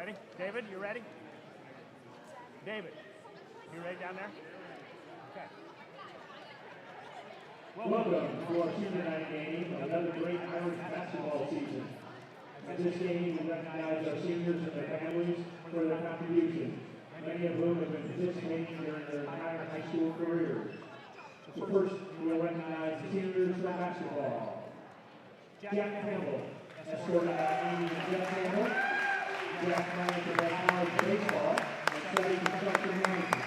Ready? David, you ready? David, you ready down there? Okay. Welcome to our senior night game, another great Irish basketball season. At this game, we recognize our seniors and their families for their contributions, many of whom have been participating during their entire high school careers. So first, we will recognize the seniors from basketball. Jack Campbell, escorted by Amy and Jeff Campbell. Jack playing for West College baseball and studying construction management.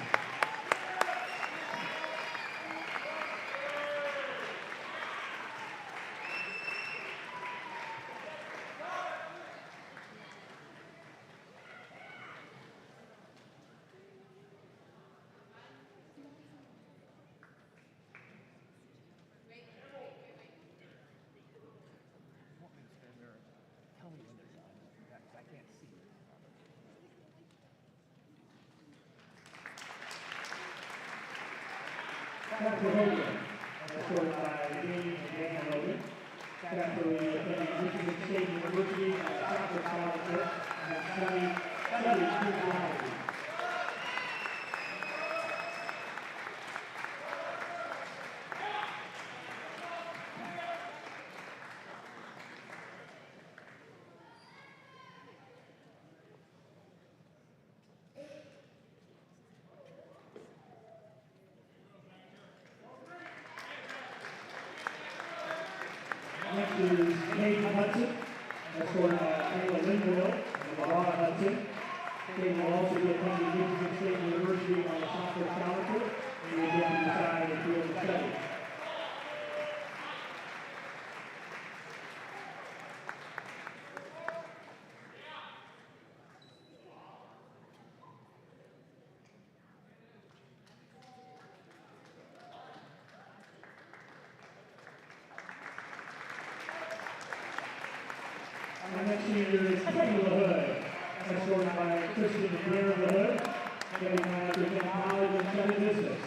Dr. Hogan, escorted by Jamie and Dan Hogan. Dr. attending Michigan State University on a soccer scholarship and studied physiology. Next is Kate Hudson, escorted by Kayla Lindwell and Laura Hudson. Kate will also be attending Michigan State University on a soccer scholarship and will then decide if field of study. Our next senior is Katie LaHood, escorted by Kristen and Darren LaHood. Katie now attends college and study business.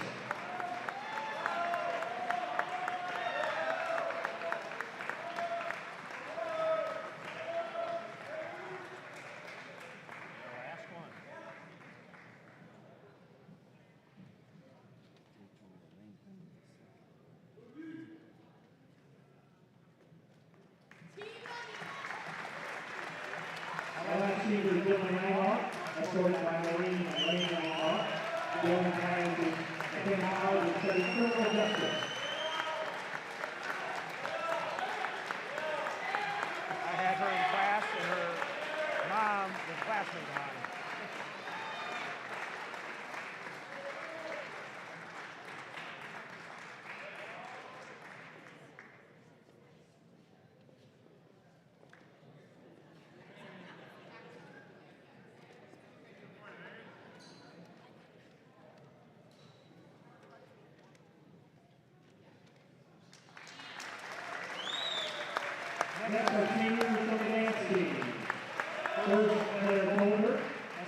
Our last senior is Dylan Langlock, escorted by Maureen and Lane Langlock. Dylan plans to attend college and study criminal justice. I had her in class, and her mom was a classmate of mine. Next are seniors from the dance team. First, Claire Holder,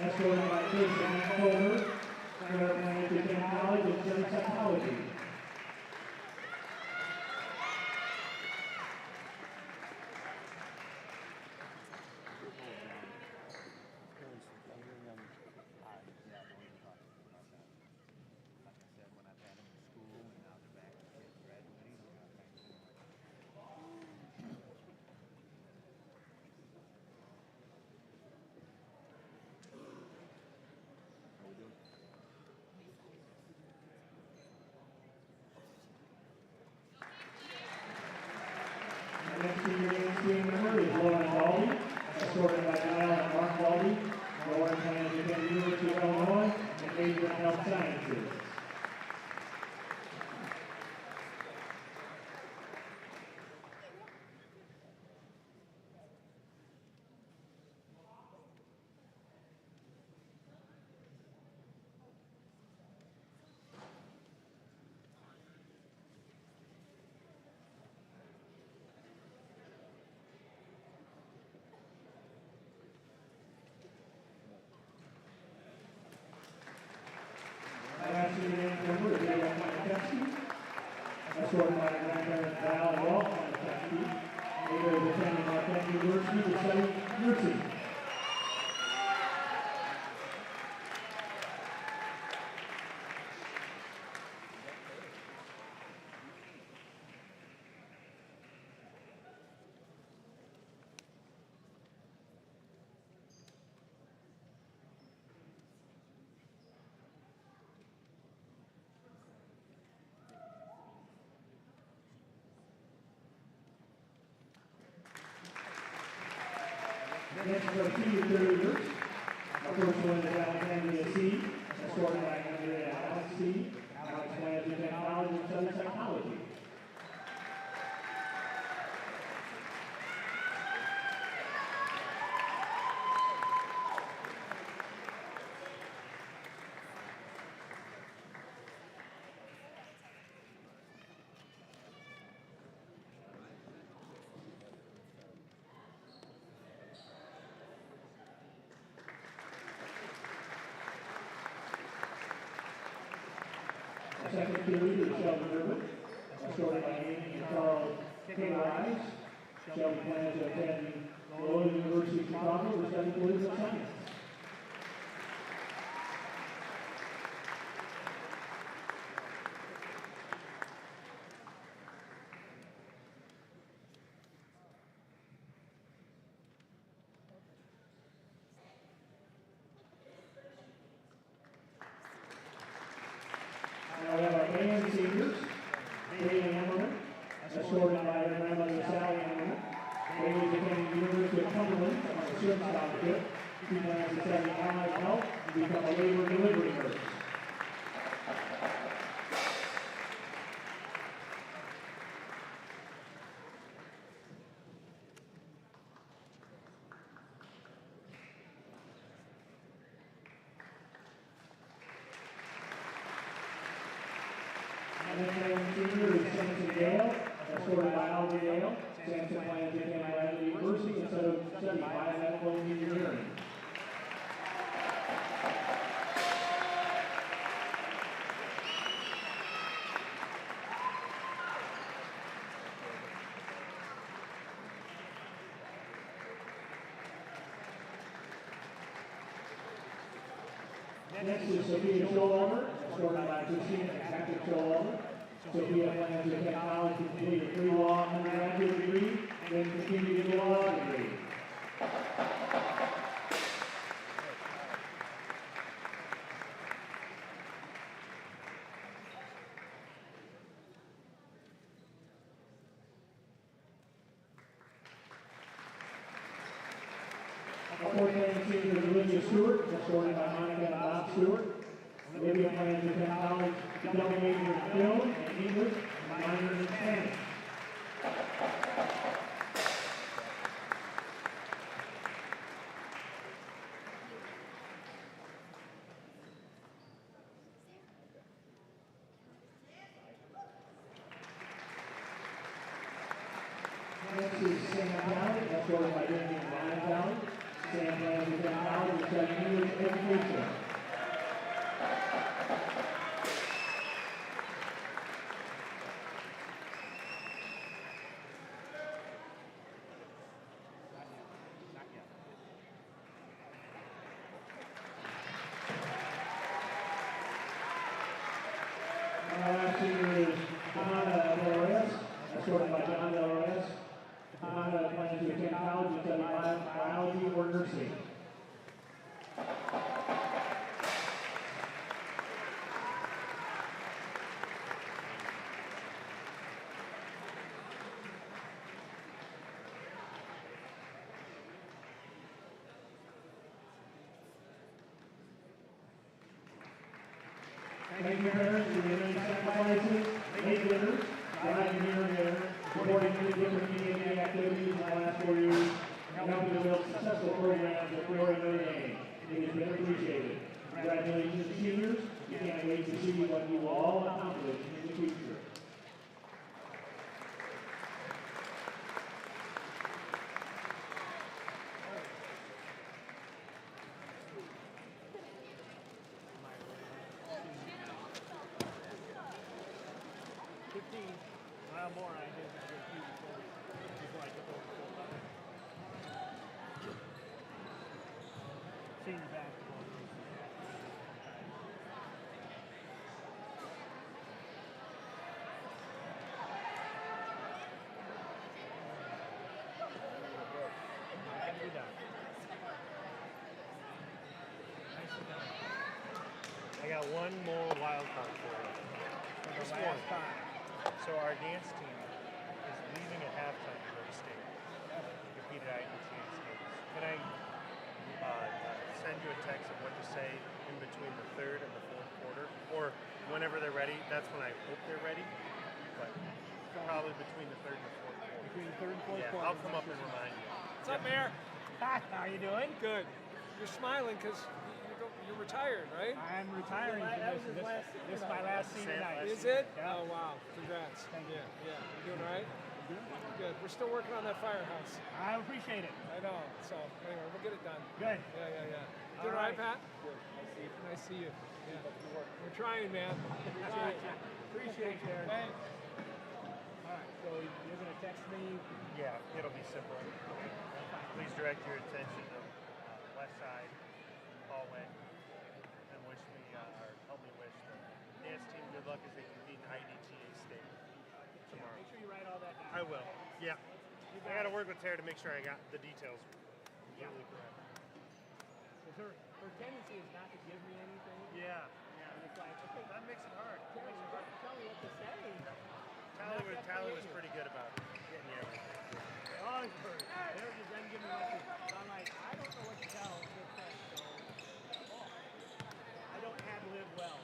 escorted by Kristen Holder. Claire plans to attend college and study psychology. Next is our senior cheerleaders. Our first one is Alexandria C, escorted by Andrea Alex C. Alex plans to attend college and study psychology. Second cheerleader is Shelby Urban, escorted by Amy and Charles K. Rice. Shelby plans to attend Loyola University Chicago to study political science. Now we have our band seniors, Bailey Emmerman, escorted by her grandmother Sally Emmerman. Bailey is attending the University of Cumberland on a swim scholarship. She plans to study allied health and become a labor and delivery nurse. And then senior is Centennial, escorted by Albert Dale. Samson plans to attend Bradley University instead of study biomedical engineering. Next is Sophia Showalter, escorted by Christina and Patrick Showalter. Sophia plans to attend college to complete a pre-law undergraduate degree and then continue to get a law degree. Our fourth man senior is Olivia Stewart, escorted by Monica and Bob Stewart. Olivia plans to attend college to become a major in film and English and minor in Spanish. Next is Sam Talley, escorted by Danny and Ryan Talley. Sam plans to attend college to study English education. Our last senior is Hannah Delores, escorted by John Delores. Hannah plans to attend college to study biology or nursing. Thank you, parents, for your many sacrifices, late dinners, driving here and there, supporting many different PND activities in the last 4 years, and helping to build successful programs at Peoria Notre Dame. It has been appreciated. Congratulations, seniors. We can't wait to see what you will all accomplish in the future. More I did before I took over full time. Senior basketball. I got one more wild card for you. Just one. So our dance team is leaving at halftime to go to state. Competed out in Kansas State. Can I send you a text of what to say in between the third and the fourth quarter? Or whenever they're ready, that's when I hope they're ready. But probably between the third and the fourth quarter. Between the third and fourth quarter. I'll come up and remind you. What's up, Mayor? Hi, how you doing? Good. You're smiling because you're retired, right? I'm retiring from this. This is my last senior night. Is it? Yeah. Oh, wow. Congrats. Thank you. Yeah. You doing all right? Good. We're still working on that firehouse. I appreciate it. I know. So, anyway, we'll get it done. Good. Yeah. All Doing all right, right. Pat? Good. Nice to see you. Yeah. We're trying, man. We're trying. Appreciate you. Thanks. All right, so you're going to text me? Yeah, it'll be simple. Please direct your attention to west side hallway and wish me, or help me wish the dance team good luck as they compete in IDTA state tomorrow. Make sure you write all that down. I will. Yeah. I got to work with Tara to make sure I got the details Yeah. completely correct. Because her tendency is not to give me anything. Yeah. And it's like, okay, That makes it hard. Terry, you got to tell me what to say. Tally was pretty good about getting you everything. Oh, it's first. There it is, then give me what to. So I'm like, I don't know what to tell this thing, so I don't ad-lib well.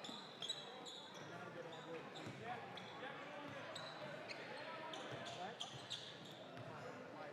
I'm not a good ad-lib. What? My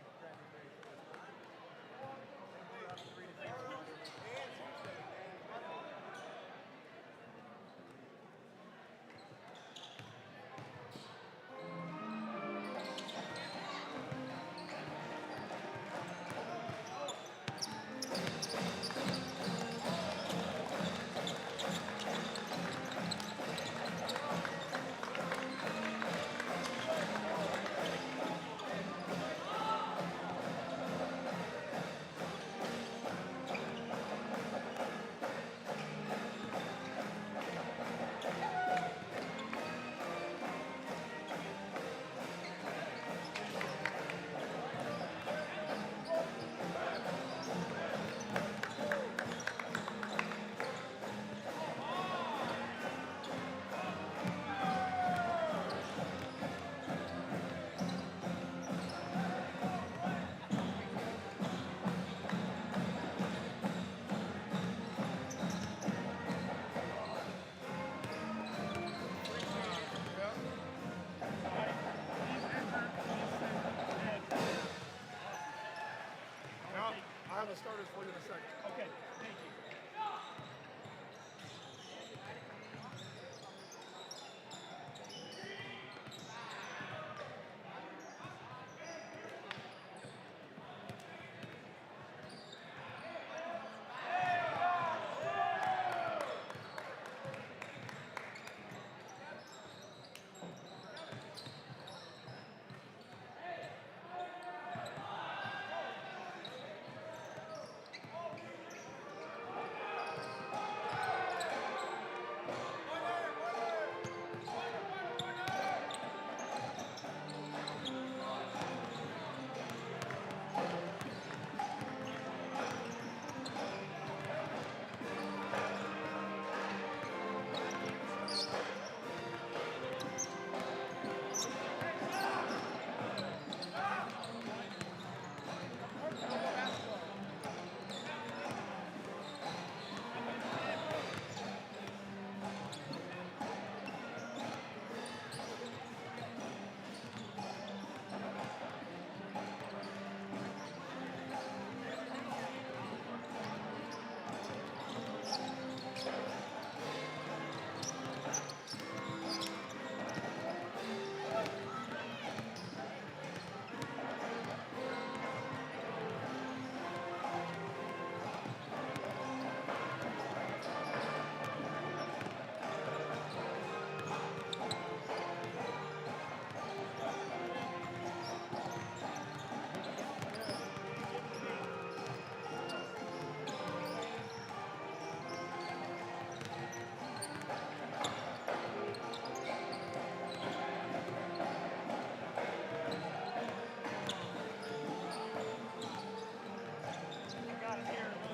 I'll have the starters for you in a second. Okay, thank you.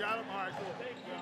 Got him? All right, cool. Thank you.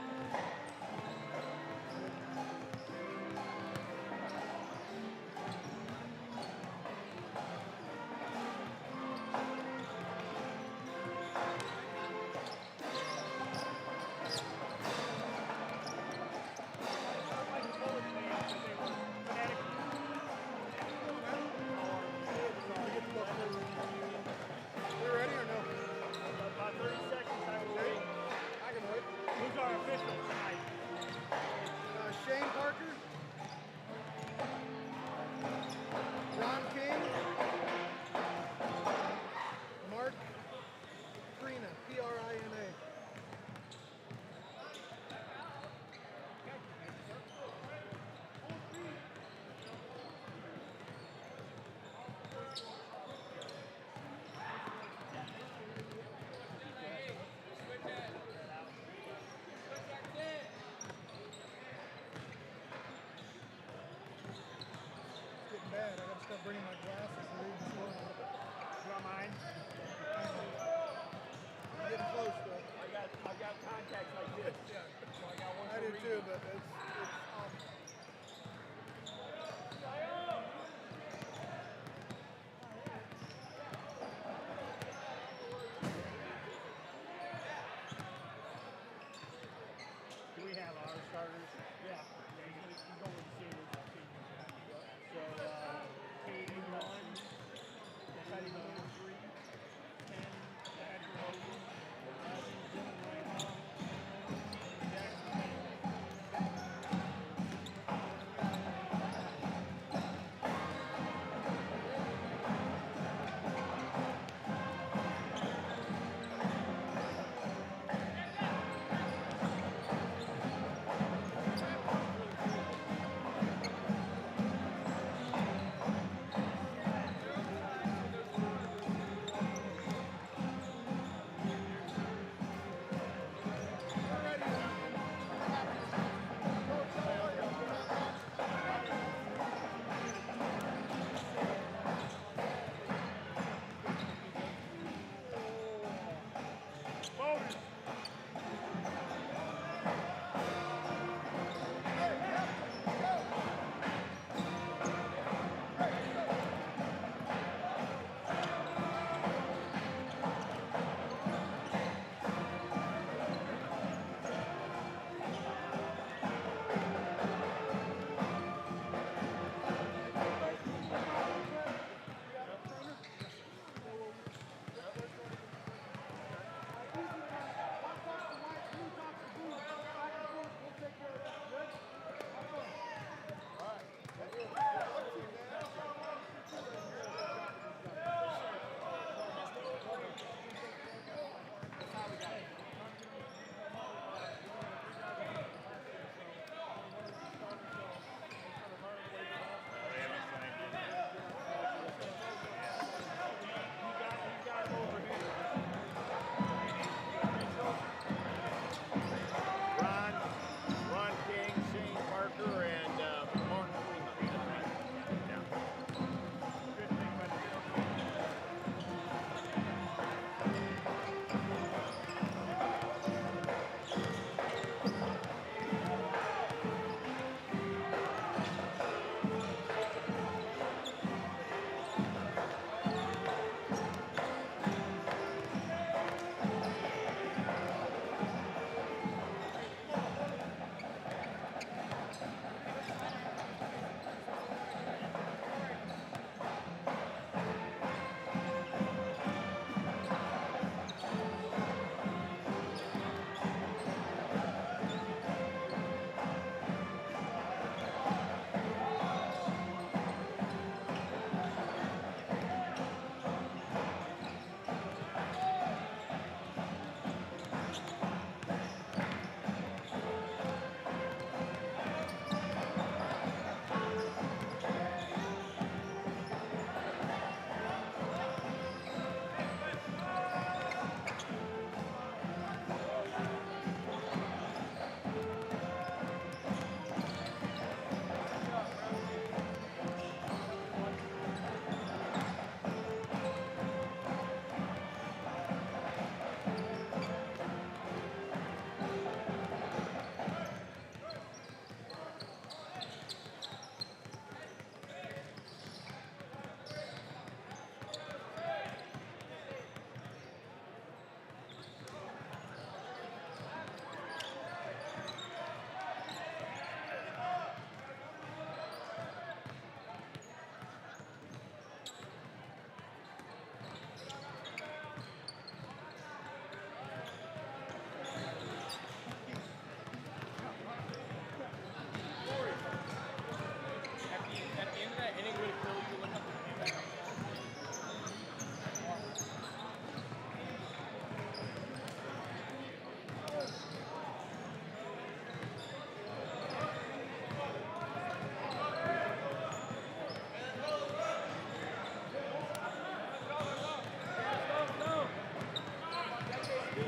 You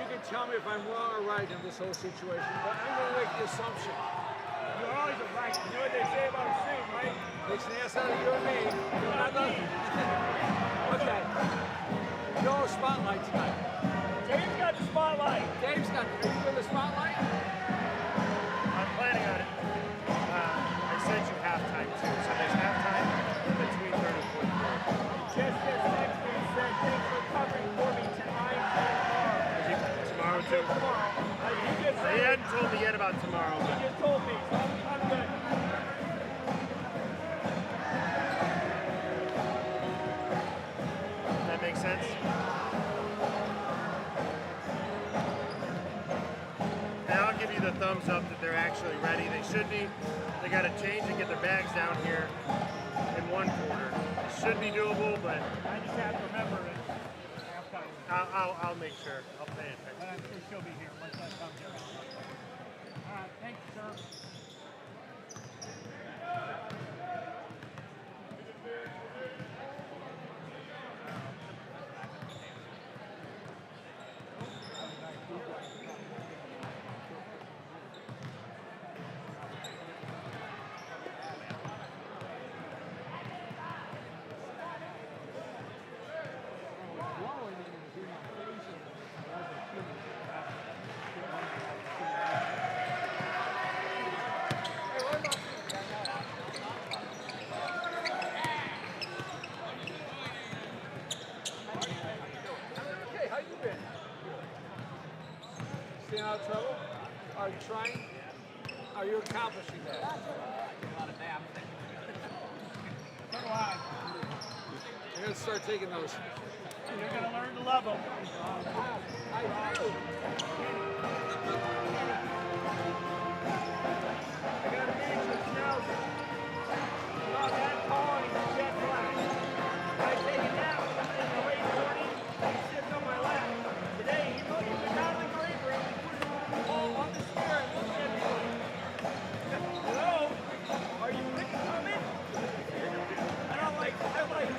can tell me if I'm wrong or right in this whole situation, but I'm going to make the assumption. You're always right. You know what they say about a stream, right? Makes an ass out of you and me. Okay. No spotlight tonight. Dave's got the spotlight. Dave's got. Are you in the spotlight? I'm planning on it. I sent you halftime too, so there's halftime between third and fourth quarter. Just this next man said, thanks for covering for me tonight and tomorrow. Tomorrow too. Tomorrow. He just He said, hadn't told me yet about tomorrow, he but just told me, so I'm good. that makes sense. And I'll give you the thumbs up that they're actually ready. They should be. They got to change and get their bags down here in one quarter. It should be doable, but I just have to remember it. Halftime. I'll make sure. I'll pay attention. But I'm sure she'll be here once that comes around. All right, thank you, sir. Okay, how you been? Staying out of trouble? Are you trying? Are you accomplishing that? So do I. You're going to start taking those. You're going to learn to love them. I do. I got a miniature schnauzer. About that tall and he's jet black. I take a nap in the late morning. He sits on my lap. Today he been down in the green room. He put his all on the stair and looks at me like, hello? Are you coming? And I'm like,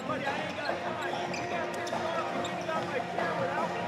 buddy, I ain't got time. You got pissed off and getting out my chair without me.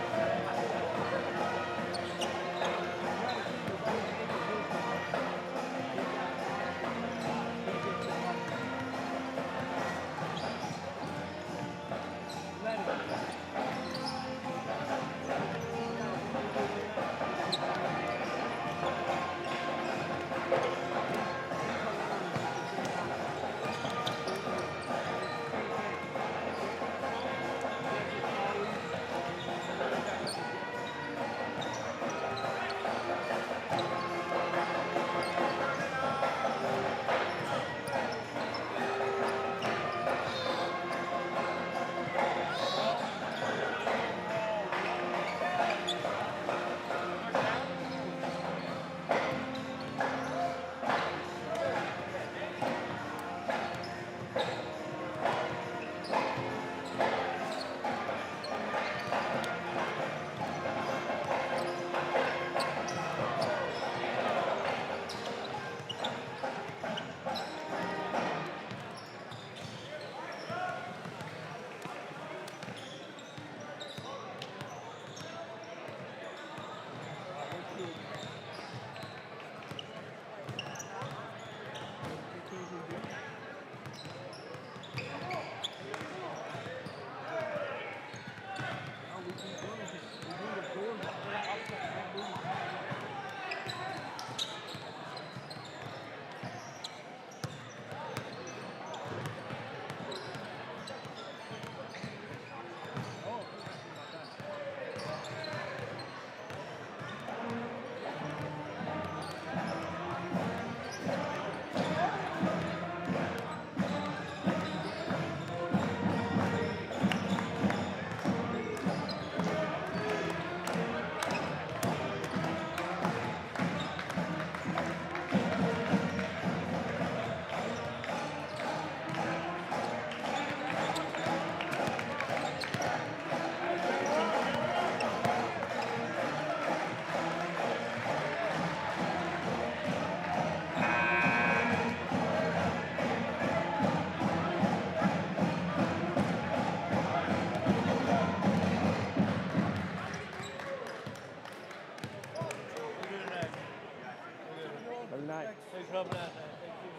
Thanks for helping out. Thank you.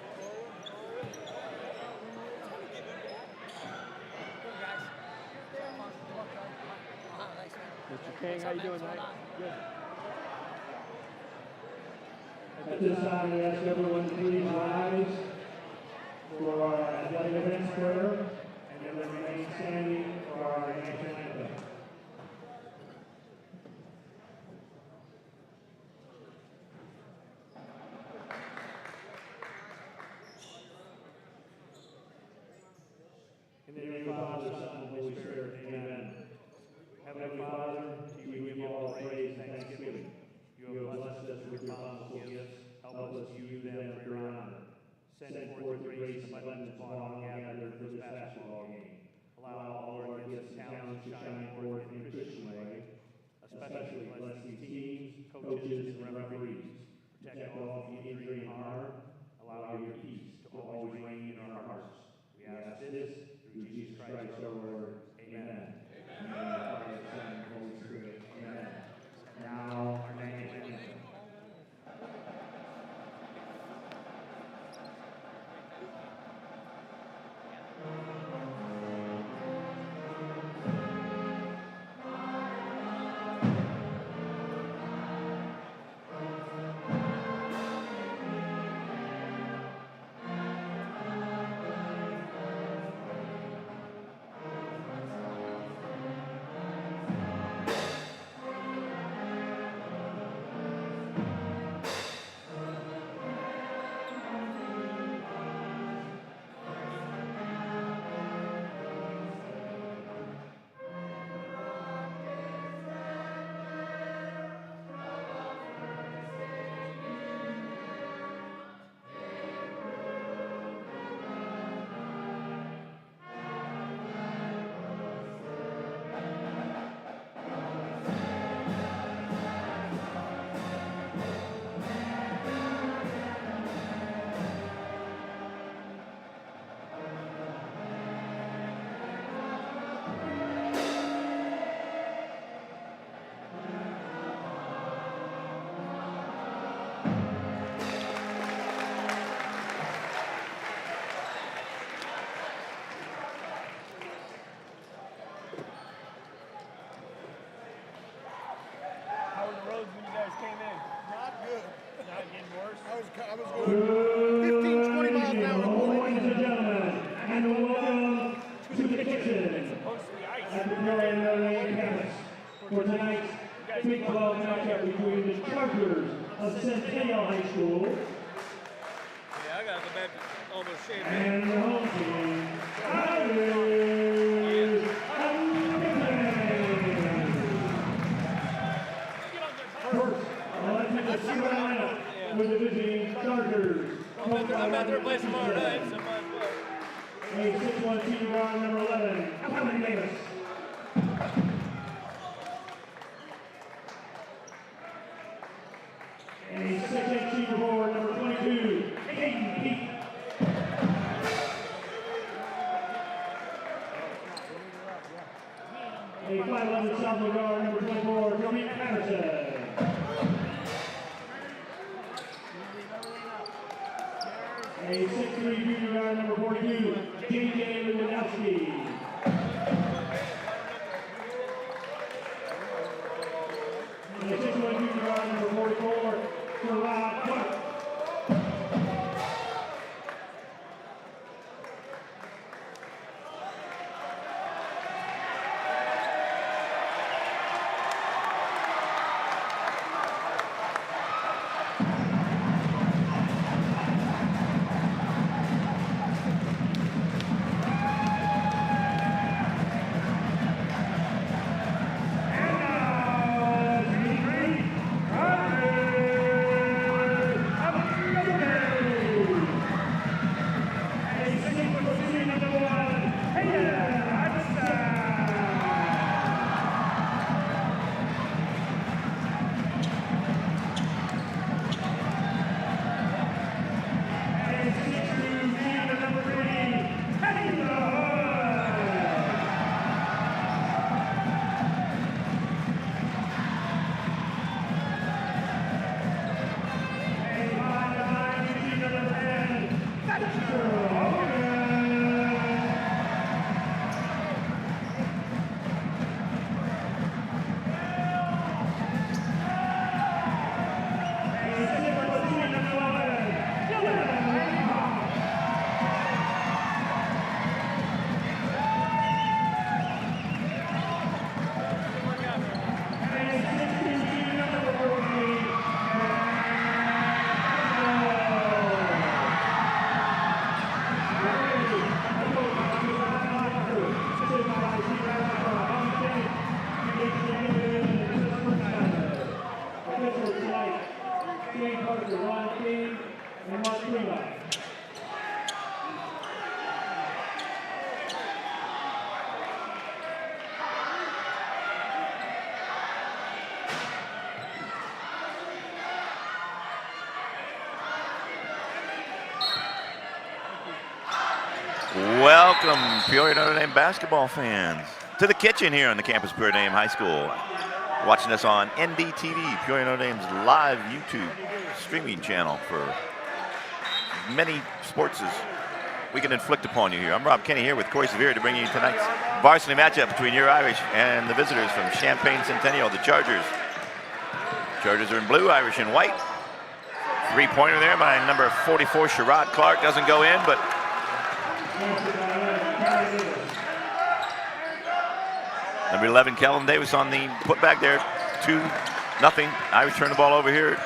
Mr. King, how you doing tonight? Good. At this time, we ask everyone to please rise for our athletic events prayer, and then remain standing for our national anthem. In the name of the Father, Son, and Holy Spirit, amen. Heavenly Father, to you we give all praise and thanksgiving. You have blessed us with your bountiful gifts. Help us use them for your honor. Send forth your grace and abundance upon all gathered for this basketball game. Allow all our gifts and talents to shine forth in a Christian way. Especially bless these teams, coaches, and referees. Protect all from injury and harm. Allow your peace to always reign in our hearts. We ask this through Jesus Christ our Lord. Amen. In the name of the Father, Son, and Holy Spirit. Amen. And now our national anthem. I was going 15, 20 miles an hour. Ladies and gentlemen, and welcome to the kitchen at the PND campus for tonight's big club matchup between the Chargers of Centennial High School Yeah, I got to go back to almost Champaign. and the home team, Champaign. First, let's hit the starting lineup with the visiting Chargers. I'm out there playing tomorrow night, so might as well. A 6'1" senior guard, number 11, Calvin Davis. A 6'8" senior forward, number 22, Hayden Peak. A 5'11" sophomore guard, number 24, Joey Patterson. A 6'3" junior guard, number 42, J.J. Lewandowski. And a 6'1" junior guard, number 44, Gerard Clark. for Ron King and Mark Levi. Welcome, Peoria Notre Dame basketball fans, to the kitchen here on the campus of Peoria Notre Dame High School. Watching us on NDTV, Peoria Notre Dame's live YouTube streaming channel for many sports we can inflict upon you here. I'm Rob Kenny here with Corey Severe to bring you tonight's varsity matchup between your Irish and the visitors from Champaign, Centennial, the Chargers. Chargers are in blue, Irish in white. Three-pointer there by number 44, Sherrod Clark, doesn't go in, but number 11, Kellen Davis on the putback there, 2-0. Irish turn the ball over here at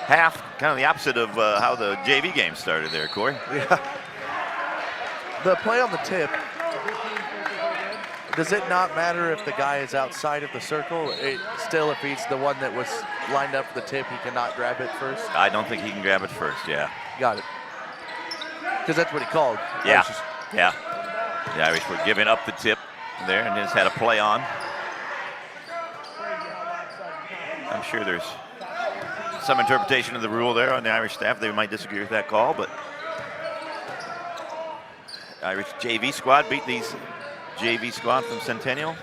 half, kind of the opposite of how the JV game started there, Corey. Yeah. The play on the tip, does it not matter if the guy is outside of the circle? Still, if he's the one that was lined up for the tip, he cannot grab it first? I don't think he can grab it first, yeah. Got it. Because that's what he called. Yeah, yeah. The Irish were giving up the tip there and just had a play on. I'm sure there's some interpretation of the rule there on the Irish staff. They might disagree with that call, but Irish JV squad beat these JV squad from Centennial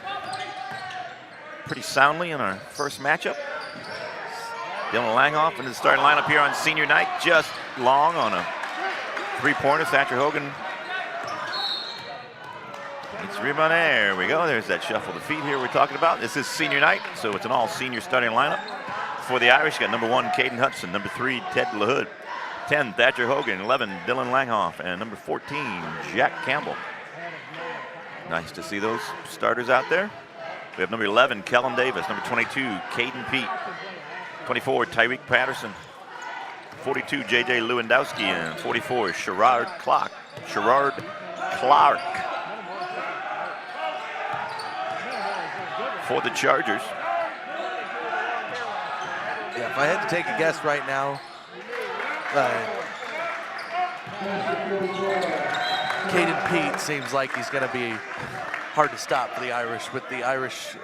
pretty soundly in our first matchup. Dylan Langhoff in the starting lineup here on senior night, just long on a three-pointer. Thatcher Hogan. It's rebound. There we go. There's that shuffle of the feet here we're talking about. This is senior night, so it's an all-senior starting lineup. For the Irish, got number 1, Caden Hudson, number 3, Ted LaHood, 10, Thatcher Hogan, 11, Dylan Langhoff, and number 14, Jack Campbell. Nice to see those starters out there. We have number 11, Kellen Davis, number 22, Caden Pete, 24, Tyreek Patterson, 42, J.J. Lewandowski, and 44, Sherrod Clark. For the Chargers. Yeah, if I had to take a guess right now, Caden Pete seems like he's going to be hard to stop for the Irish with the Irish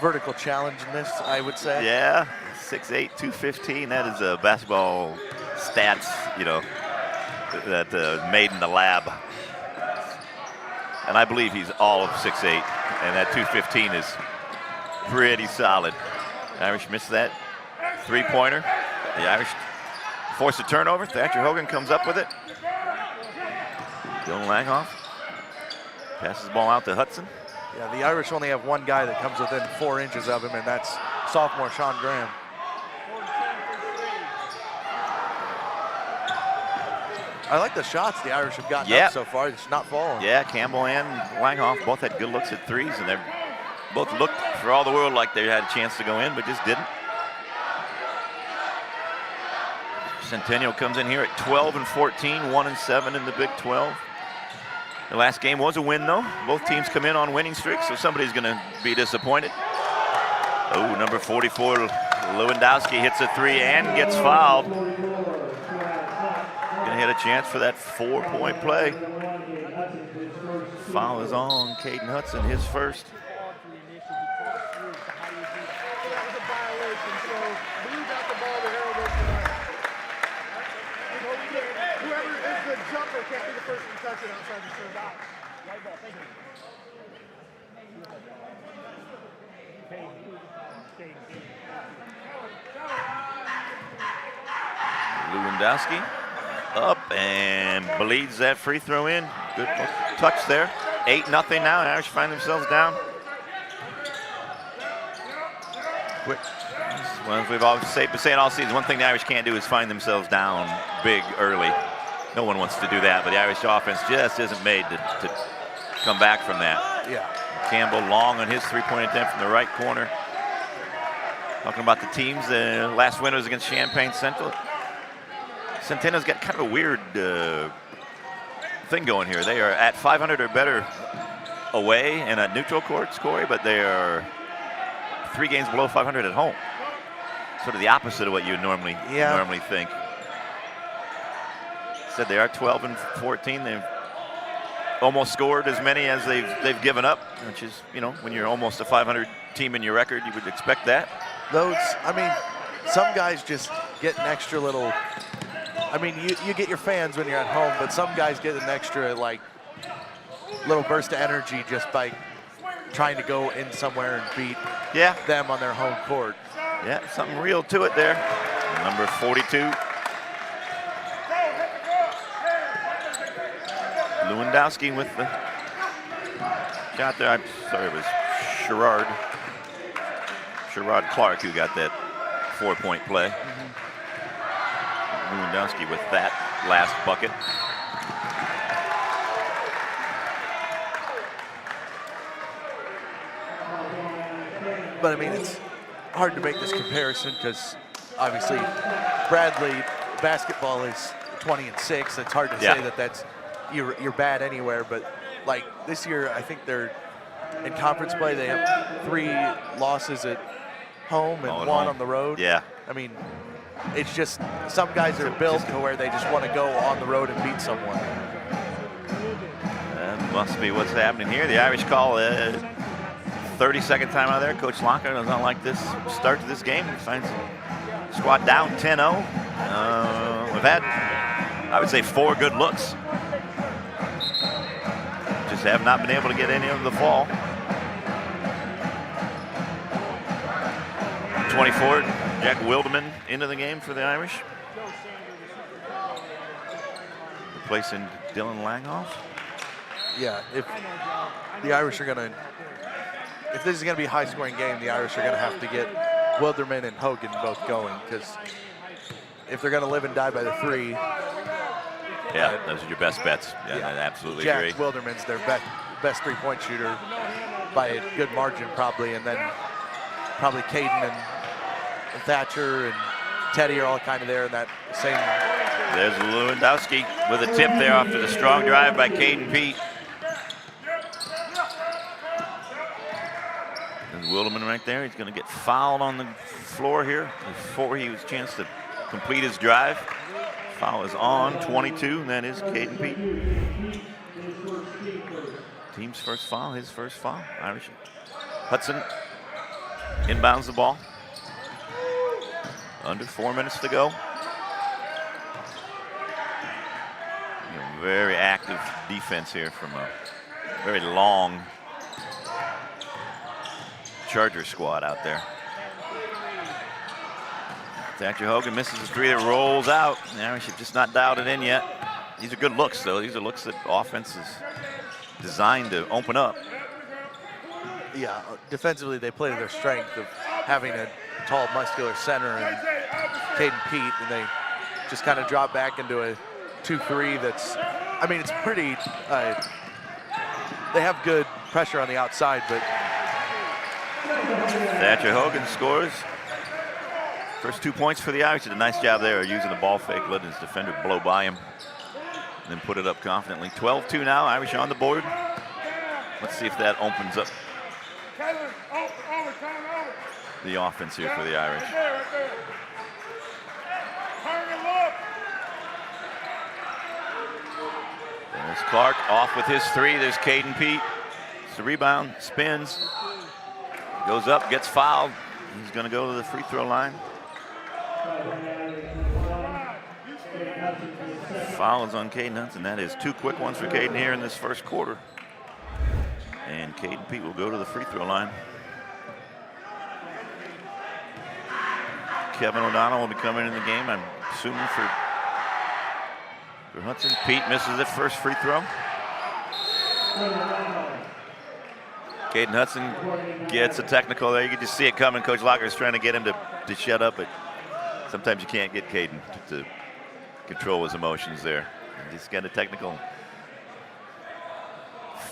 vertical challenge in this, I would say. Yeah, 6'8", 215. That is a basketball stats, you know, that made in the lab. And I believe he's all of 6'8", and that 215 is pretty solid. The Irish missed that three-pointer. The Irish force a turnover. Thatcher Hogan comes up with it. Dylan Langhoff passes the ball out to Hudson. Yeah, the Irish only have one guy that comes within 4 inches of him, and that's sophomore Sean Graham. I like the shots the Irish have gotten up so far. It's not falling. Yeah, Campbell and Langhoff both had good looks at threes, and they both looked for all the world like they had a chance to go in, but just didn't. Centennial comes in here at 12-14, 1-7 in the Big 12. The last game was a win, though. Both teams come in on winning streaks, so somebody's going to be disappointed. Oh, number 44, Lewandowski hits a three and gets fouled. Going to hit a chance for that 4-point play. Foul is on Caden Hudson, his first. Jumper can't be the first to touch it outside the serve out. White ball, thank you. Lewandowski up and bleeds that free throw in. Good touch there. 8-0 now. Irish find themselves down. Quick. Well, as we've always been saying all season, one thing the Irish can't do is find themselves down big early. No one wants to do that, but the Irish offense just isn't made to come back from that. Yeah. Campbell long on his three-point attempt from the right corner. Talking about the teams, the last win was against Champaign Central. Centennial's got kind of a weird thing going here. They are at 500 or better away and at neutral courts, Corey, but they are 3 games below 500 at home. sort of the opposite of what you would normally think. Said they are 12 and 14. They've almost scored as many as they've given up, which is, you know, when you're almost a 500 team in your record, you would expect that. Those, I mean, some guys just get an extra little, I mean, you get your fans when you're at home, but some guys get an extra, like, little burst of energy just by trying to go in somewhere and beat them on their home court. Yeah, something real to it there. Number 42. Lewandowski with the shot there. I'm sorry, it was Sherrod Clark who got that 4-point play. Lewandowski with that last bucket. But I mean, it's hard to make this comparison because obviously Bradley basketball is 20 and 6. It's hard to say that that's you're bad anywhere. But like this year, I think they're in conference play. They have 3 losses at home and 1 on the road. Yeah. I mean, it's just some guys are built to where they just want to go on the road and beat someone. That must be what's happening here. The Irish call 32nd time out there. Coach Locker does not like this start to this game. He finds the squad down 10-0. We've had, I would say, 4 good looks. Just have not been able to get any of the fall. 24, Jack Wilderman into the game for the Irish. Replacing Dylan Langhoff. Yeah, if the Irish are going to, if this is going to be a high-scoring game, the Irish are going to have to get Wilderman and Hogan both going, because if they're going to live and die by the 3. Yeah, those are your best bets. Yeah, I absolutely Jack agree. Wilderman's their best 3-point shooter by a good margin probably, and then probably Caden and Thatcher and Teddy are all kind of there in that same. There's Lewandowski with a tip there after the strong drive by Caden Pete. There's Wilderman right there. He's going to get fouled on the floor here before he has a chance to complete his drive. Foul is on 22, and that is Caden Pete. Team's first foul, his first foul. Irish. Hudson inbounds the ball. Under 4 minutes to go. Very active defense here from a very long Charger squad out there. Thatcher Hogan misses a 3 that rolls out. The Irish have just not dialed it in yet. These are good looks, though. These are looks that offense is designed to open up. Yeah, defensively they play to their strength of having a tall, muscular center and Caden Pete, and they just kind of drop back into a 2-3 that's, I mean, it's pretty, they have good pressure on the outside, but. Thatcher Hogan scores. First 2 points for the Irish. Did a nice job there using the ball fake, letting his defender blow by him, and then put it up confidently. 12-2 now, Irish on the board. Let's see if that opens up the offense here for the Irish. There's Clark off with his 3. There's Caden Pete. It's the rebound, spins, goes up, gets fouled. He's going to go to the free throw line. Foul is on Caden Hudson. That is 2 quick ones for Caden here in this first quarter. And Caden Pete will go to the free throw line. Kevin O'Donnell will be coming in the game, I'm assuming, for Hudson. Pete misses the first free throw. Caden Hudson gets a technical there. You can just see it coming. Coach Locker is trying to get him to shut up, but sometimes you can't get Caden to control his emotions there. And he's got a technical.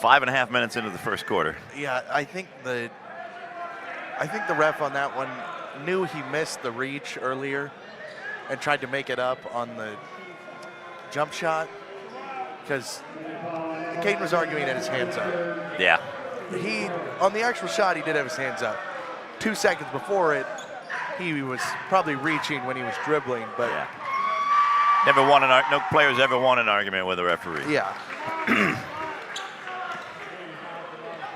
5.5 minutes into the first quarter. Yeah, I think the ref on that one knew he missed the reach earlier and tried to make it up on the jump shot, because Caden was arguing at his hands up. Yeah. On the actual shot, he did have his hands up. 2 seconds before it, he was probably reaching when he was dribbling, but Yeah. No players ever won an argument with a referee. yeah.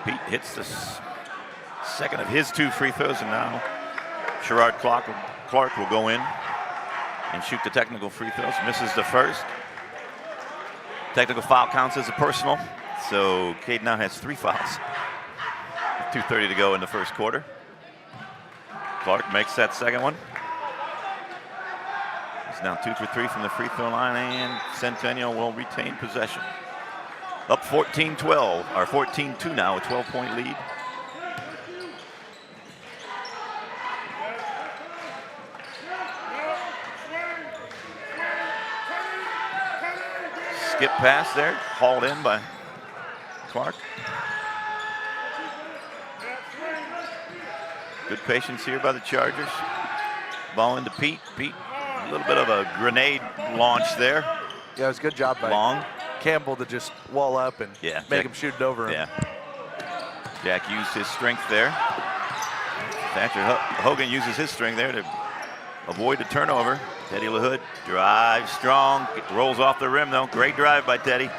Pete hits the second of his 2 free throws, and now Sherrod Clark will go in and shoot the technical free throws. Misses the first. Technical foul counts as a personal, so Cade now has 3 fouls. 2:30 to go in the first quarter. Clark makes that second one. He's now 2 for 3 from the free throw line, and Centennial will retain possession. Up 14-12, or 14-2 now, a 12-point lead. Skip pass there, hauled in by Clark. Good patience here by the Chargers. Ball into Pete. Pete, a little bit of a grenade launch there. Yeah, it was a good job by Long. Campbell to just wall up and make him shoot it over him. Yeah. Jack used his strength there. Thatcher Hogan uses his strength there to avoid the turnover. Teddy LaHood drives strong, rolls off the rim though. Great drive by Teddy.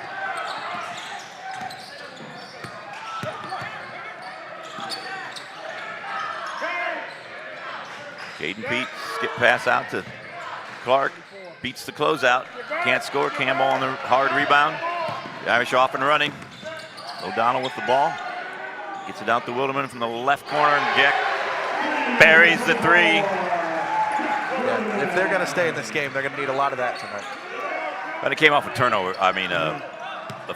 Caden Pete, skip pass out to Clark, beats the closeout, can't score. Campbell on the hard rebound. The Irish off and running. O'Donnell with the ball, gets it out to Wilderman from the left corner, and Jack buries the 3. Yeah, if they're going to stay in this game, they're going to need a lot of that tonight. But it came off a turnover. I mean, a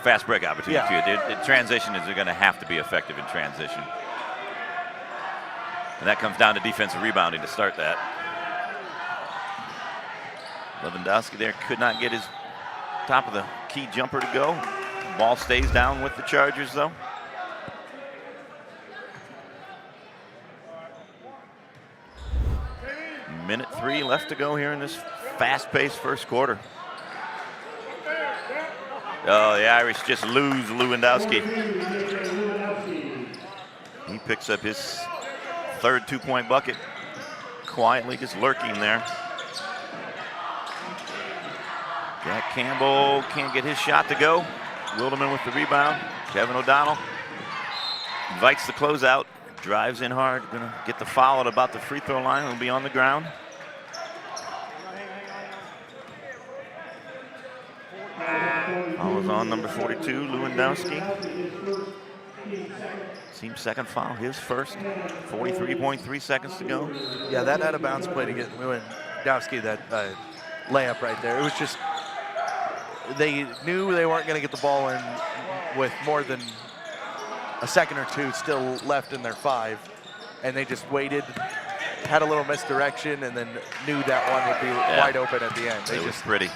fast break opportunity too. Yeah. The transition is going to have to be effective in transition. And that comes down to defensive rebounding to start that. Lewandowski there could not get his top of the key jumper to go. Ball stays down with the Chargers though. Minute 3 left to go here in this fast-paced first quarter. Oh, the Irish just lose Lewandowski. He picks up his 3rd 2-point bucket, quietly just lurking there. Jack Campbell can't get his shot to go. Wilderman with the rebound. Kevin O'Donnell invites the closeout, drives in hard, gonna get the foul at about the free throw line. He'll be on the ground. Foul is on number 42, Lewandowski. Team 2nd foul, his first. 43.3 seconds to go. Yeah, that out of bounds play to get Lewandowski that layup right there. It was just, they knew they weren't going to get the ball in with more than a second or 2 still left in their 5, and they just waited, had a little misdirection, and then knew that one would be wide open at the end. It was pretty.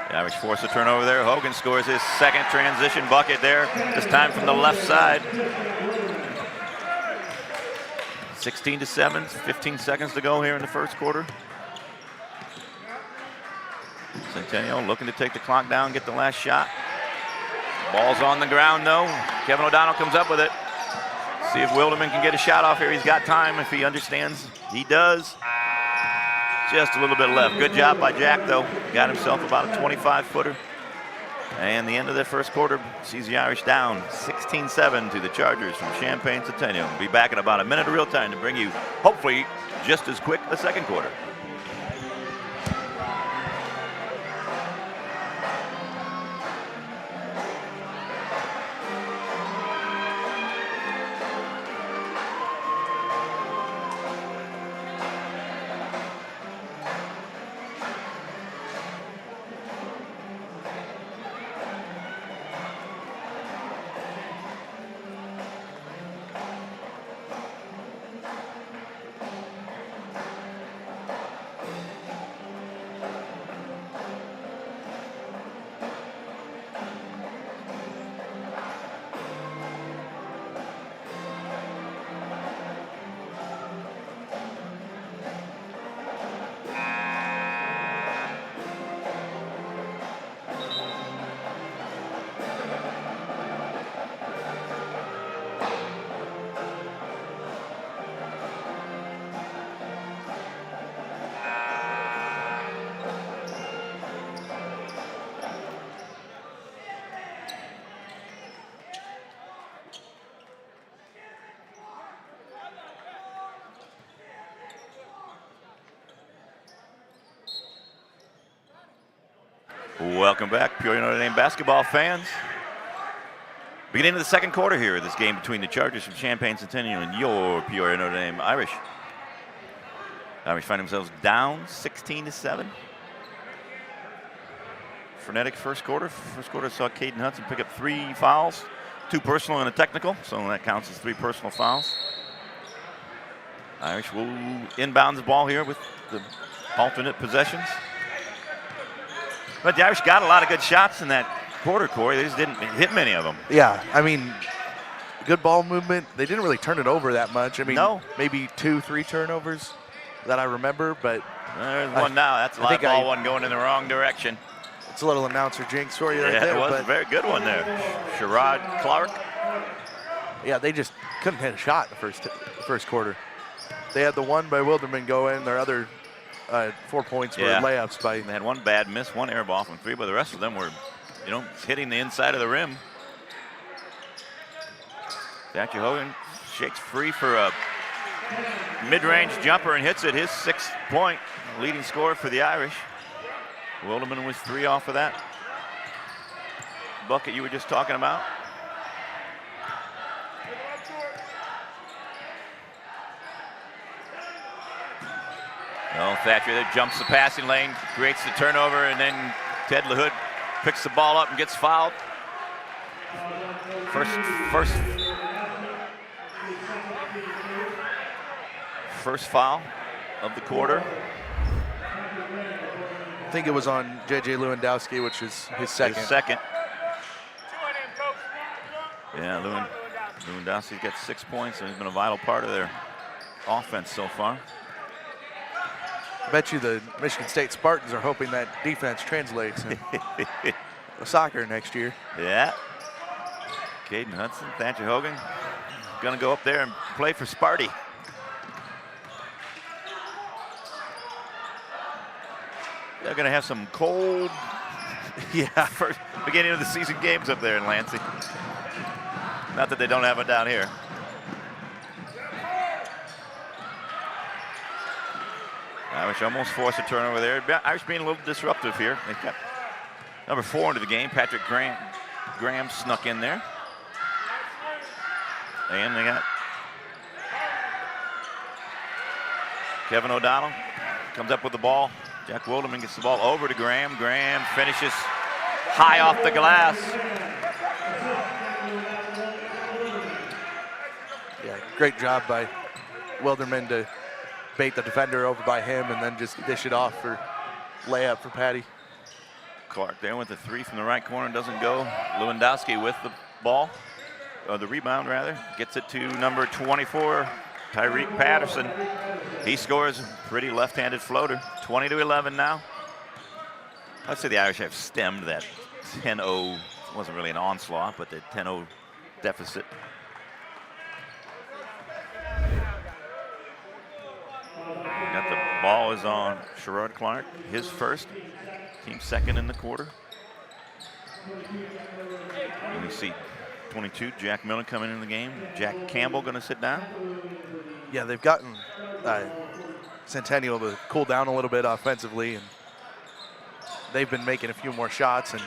The Irish force a turnover there. Hogan scores his 2nd transition bucket there, this time from the left side. 16-7, 15 seconds to go here in the first quarter. Centennial looking to take the clock down, get the last shot. Ball's on the ground though. Kevin O'Donnell comes up with it. See if Wilderman can get a shot off here. He's got time if he understands. He does. Just a little bit left. Good job by Jack though. Got himself about a 25-footer. And the end of the first quarter sees the Irish down 16-7 to the Chargers from Champaign, Centennial. We'll be back in about a minute of real time to bring you, hopefully, just as quick a second quarter. Welcome back, Peoria Notre Dame basketball fans. Beginning of the second quarter here, this game between the Chargers from Champaign, Centennial, and your Peoria Notre Dame Irish. Irish find themselves down 16-7. Frenetic first quarter. First quarter saw Caden Hudson pick up 3 fouls, 2 personal and a technical, so that counts as 3 personal fouls. Irish will inbound the ball here with the alternate possessions. But the Irish got a lot of good shots in that quarter, Corey. They just didn't hit many of them. Yeah, I mean, good ball movement. They didn't really turn it over that much. I mean, no. Maybe 2-3 turnovers that I remember, but there's one now. That's a live ball one going in the wrong direction. It's a little announcer jinx for you right there. there. It was a very good one there. Sherrod Clark. Yeah, they just couldn't hit a shot the first quarter. They had the one by Wilderman go in. Their other 4 points were layups by. They had one bad miss, one air ball from 3, but the rest of them were, hitting the inside of the rim. Thatcher Hogan shakes free for a mid-range jumper and hits it. His 6th point, leading scorer for the Irish. Wilderman was 3 off of that bucket you were just talking about. Thatcher there jumps the passing lane, creates the turnover, and then Ted LaHood picks the ball up and gets fouled. First foul of the quarter. I think it was on J.J. Lewandowski, which is his second. Yeah, Lewandowski's got 6 points and he's been a vital part of their offense so far. I bet you the Michigan State Spartans are hoping that defense translates in soccer next year. Yeah. Caden Hudson, Thatcher Hogan, gonna go up there and play for Sparty. They're gonna have some cold, first beginning of the season games up there in Lansing. Not that they don't have it down here. Irish almost forced a turnover there. Irish being a little disruptive here. They've got number 4 into the game. Patrick Graham snuck in there. And they got Kevin O'Donnell comes up with the ball. Jack Wilderman gets the ball over to Graham. Graham finishes high off the glass. Yeah, great job by Wilderman to bait the defender over by him and then just dish it off for layup for Patty. Clark there with the 3 from the right corner, doesn't go. Lewandowski with the ball, or the rebound rather, gets it to number 24, Tyreek Patterson. He scores a pretty left-handed floater. 20-11 now. I'd say the Irish have stemmed that 10-0, wasn't really an onslaught, but the 10-0 deficit. Got the ball is on Sherrod Clark, his first, team second in the quarter. And we see 22, Jack Miller coming in the game. Jack Campbell gonna sit down. Yeah, they've gotten Centennial to cool down a little bit offensively, and they've been making a few more shots and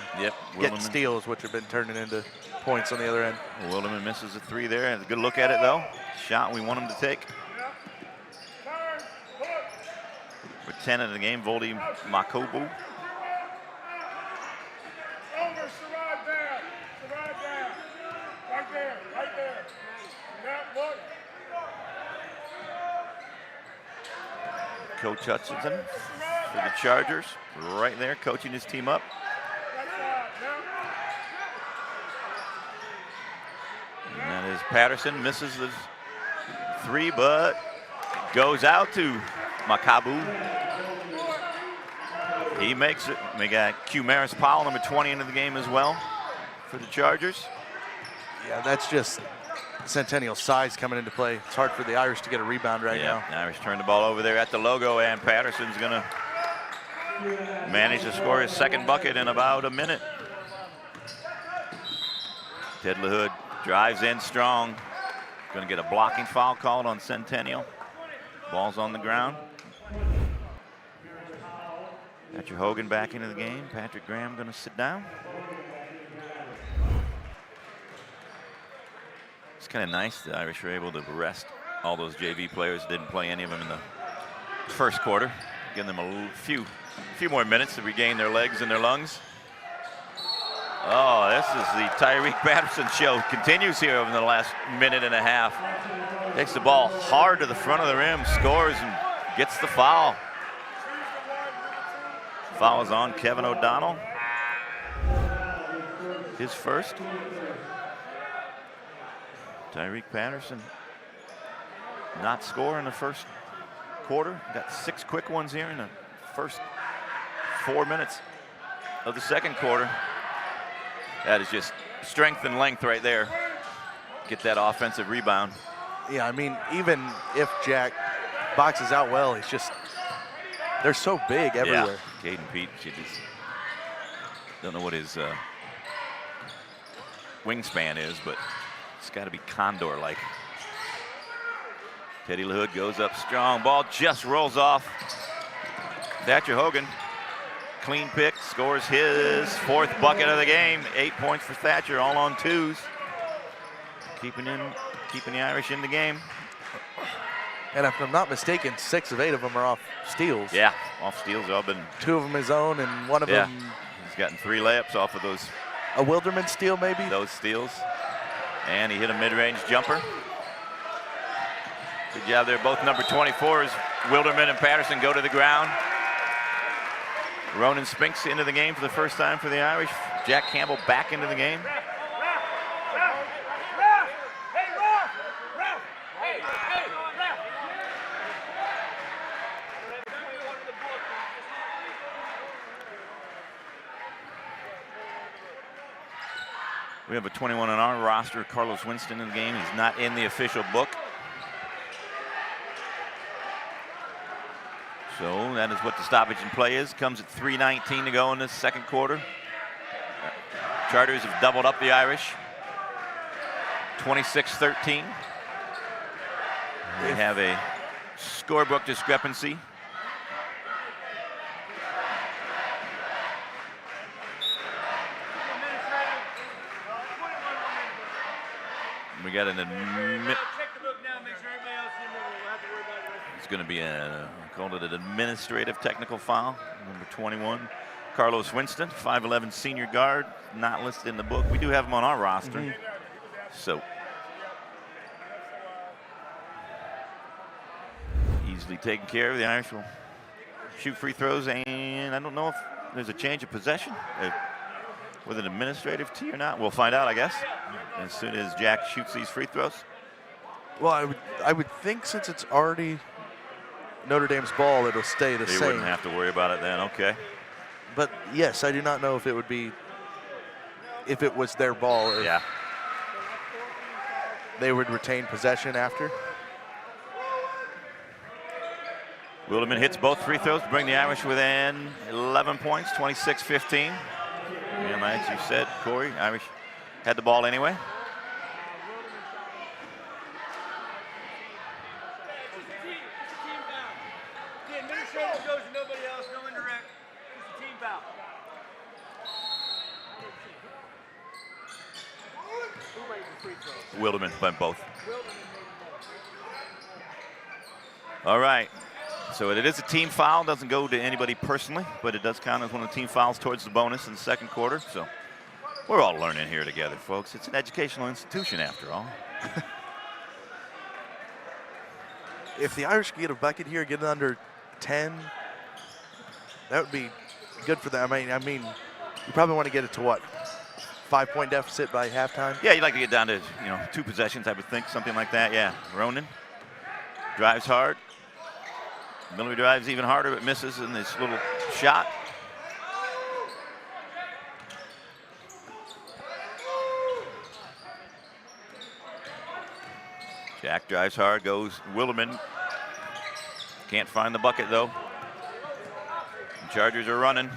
getting steals, which have been turning into points on the other end. Wilderman misses a 3 there. Has a good look at it though. Shot we want him to take. For 10 in the game, Voldy Makobu. Over, Sherrod down. Sherrod down. Right there, right there. Now look. Coach Hutchinson for the Chargers, right there, coaching his team up. And that is Patterson, misses the 3, but goes out to Makabu. He makes it. We got Q Maris Powell, number 20, into the game as well for the Chargers. Yeah, that's just Centennial's size coming into play. It's hard for the Irish to get a rebound right now. The Irish turn the ball over there at the logo, and Patterson's going to manage to score his second bucket in about a minute. Ted LaHood drives in strong. Going to get a blocking foul called on Centennial. Ball's on the ground. Thatcher Hogan back into the game. Patrick Graham going to sit down. It's kind of nice the Irish were able to rest all those JV players. Didn't play any of them in the first quarter. Giving them a few more minutes to regain their legs and their lungs. Oh, this is the Tyreek Patterson show. Continues here over the last minute and a half. Takes the ball hard to the front of the rim, scores, and gets the foul. Foul is on Kevin O'Donnell. His first. Tyreek Patterson not score in the first quarter. Got 6 quick ones here in the first 4 minutes of the second quarter. That is just strength and length right there. Get that offensive rebound. Yeah, I mean, even if Jack boxes out well, he's just, they're so big everywhere. Yeah, Caden Pete, you just don't know what his wingspan is, but it's got to be Condor-like. Teddy LaHood goes up strong. Ball just rolls off. Thatcher Hogan, clean pick, scores his 4th bucket of the game. 8 points for Thatcher, all on 2s. Keeping the Irish in the game. And if I'm not mistaken, 6 of 8 of them are off steals. Yeah, off steals. All been 2 of them his own, and one of them. He's gotten 3 layups off of those. A Wilderman steal, maybe? Those steals. And he hit a mid-range jumper. Good job there. Both number 24s, Wilderman and Patterson, go to the ground. Ronan Spinks into the game for the first time for the Irish. Jack Campbell back into the game. We have a 21 on our roster. Carlos Winston in the game. He's not in the official book. So that is what the stoppage in play is. Comes at 3:19 to go in this second quarter. Charters have doubled up the Irish. 26-13. They have a scorebook discrepancy. We got an it's going to be called it an administrative technical foul. Number 21, Carlos Winston, 5'11" senior guard, not listed in the book. We do have him on our roster. So easily taken care of. The Irish will shoot free throws, and I don't know if there's a change of possession with an administrative tee or not. We'll find out, I guess, as soon as Jack shoots these free throws. Well, I would think since it's already Notre Dame's ball, it'll stay the same. They wouldn't have to worry about it then, okay. But yes, I do not know if it would be, if it was their ball or they would retain possession after. Wilderman hits both free throws to bring the Irish within 11 points, 26-15. And as you said, Corey, Irish had the ball anyway. Wilderman went both. All right. So it is a team foul. Doesn't go to anybody personally, but it does count as one of the team fouls towards the bonus in the second quarter. So we're all learning here together, folks. It's an educational institution after all. If the Irish could get a bucket here, get it under 10, that would be good for them. I mean, you probably want to get it to what? 5-point deficit by halftime? Yeah, you'd like to get down to, 2 possessions, I would think, something like that. Yeah, Ronan drives hard. Miller drives even harder, but misses in this little shot. Jack drives hard, goes Wilderman. Can't find the bucket, though. The Chargers are running.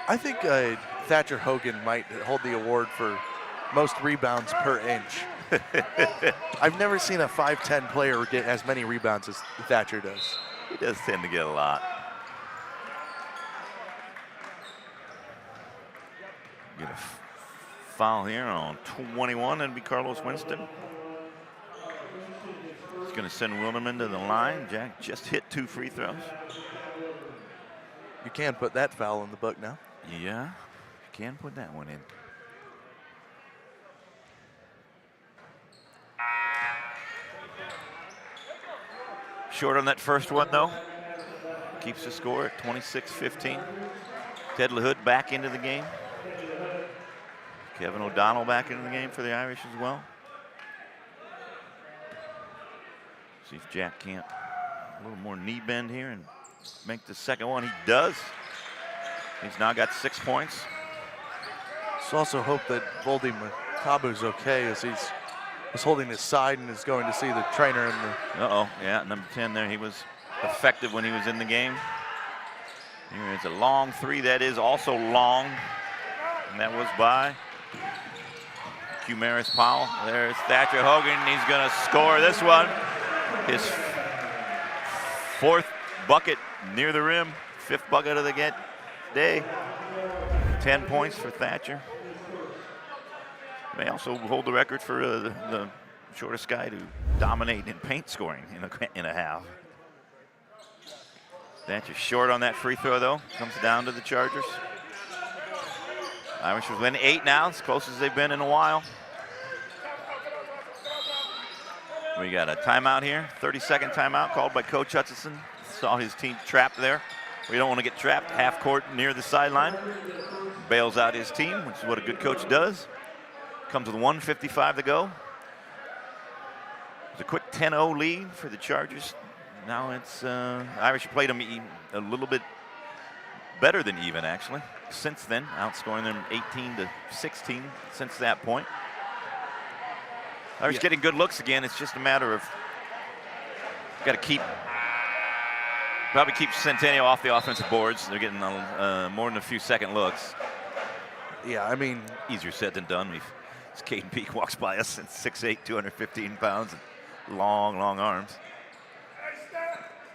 I think Thatcher Hogan might hold the award for most rebounds per inch. I've never seen a 5'10" player get as many rebounds as Thatcher does. He does tend to get a lot. Get a foul here on 21. That'd be Carlos Winston. He's going to send Wilderman to the line. Jack just hit 2 free throws. You can put that foul in the book now. Yeah, you can put that one in. Short on that first one, though. Keeps the score at 26-15. Ted LaHood back into the game. Kevin O'Donnell back into the game for the Irish as well. See if Jack can't a little more knee bend here and make the second one. He does. He's now got 6 points. Let's also hope that Voldy Makabu's okay, as he's holding his side and is going to see the trainer in the. Uh-oh, yeah, number 10 there. He was effective when he was in the game. Here is a long 3 that is also long, and that was by Cumaris Powell. There's Thatcher Hogan. He's going to score this one. His 4th bucket near the rim, 5th bucket of the day. 10 points for Thatcher. May also hold the record for the shortest guy to dominate in paint scoring in a half. Thatcher short on that free throw, though. Comes down to the Chargers. Irish will win 8 now, as close as they've been in a while. We got a timeout here, 30-second timeout called by Coach Hutchison. Saw his team trapped there. We don't want to get trapped half court near the sideline. Bails out his team, which is what a good coach does. Comes with 1:55 to go. It's a quick 10-0 lead for the Chargers. Now it's Irish played them a little bit better than even, actually. Since then, outscoring them 18-16 since that point. Irish getting good looks again. It's just a matter of got to probably keep Centennial off the offensive boards. They're getting more than a few second looks. Yeah, I mean, easier said than done. As Caden Peak walks by us at 6'8", 215 pounds, and long arms.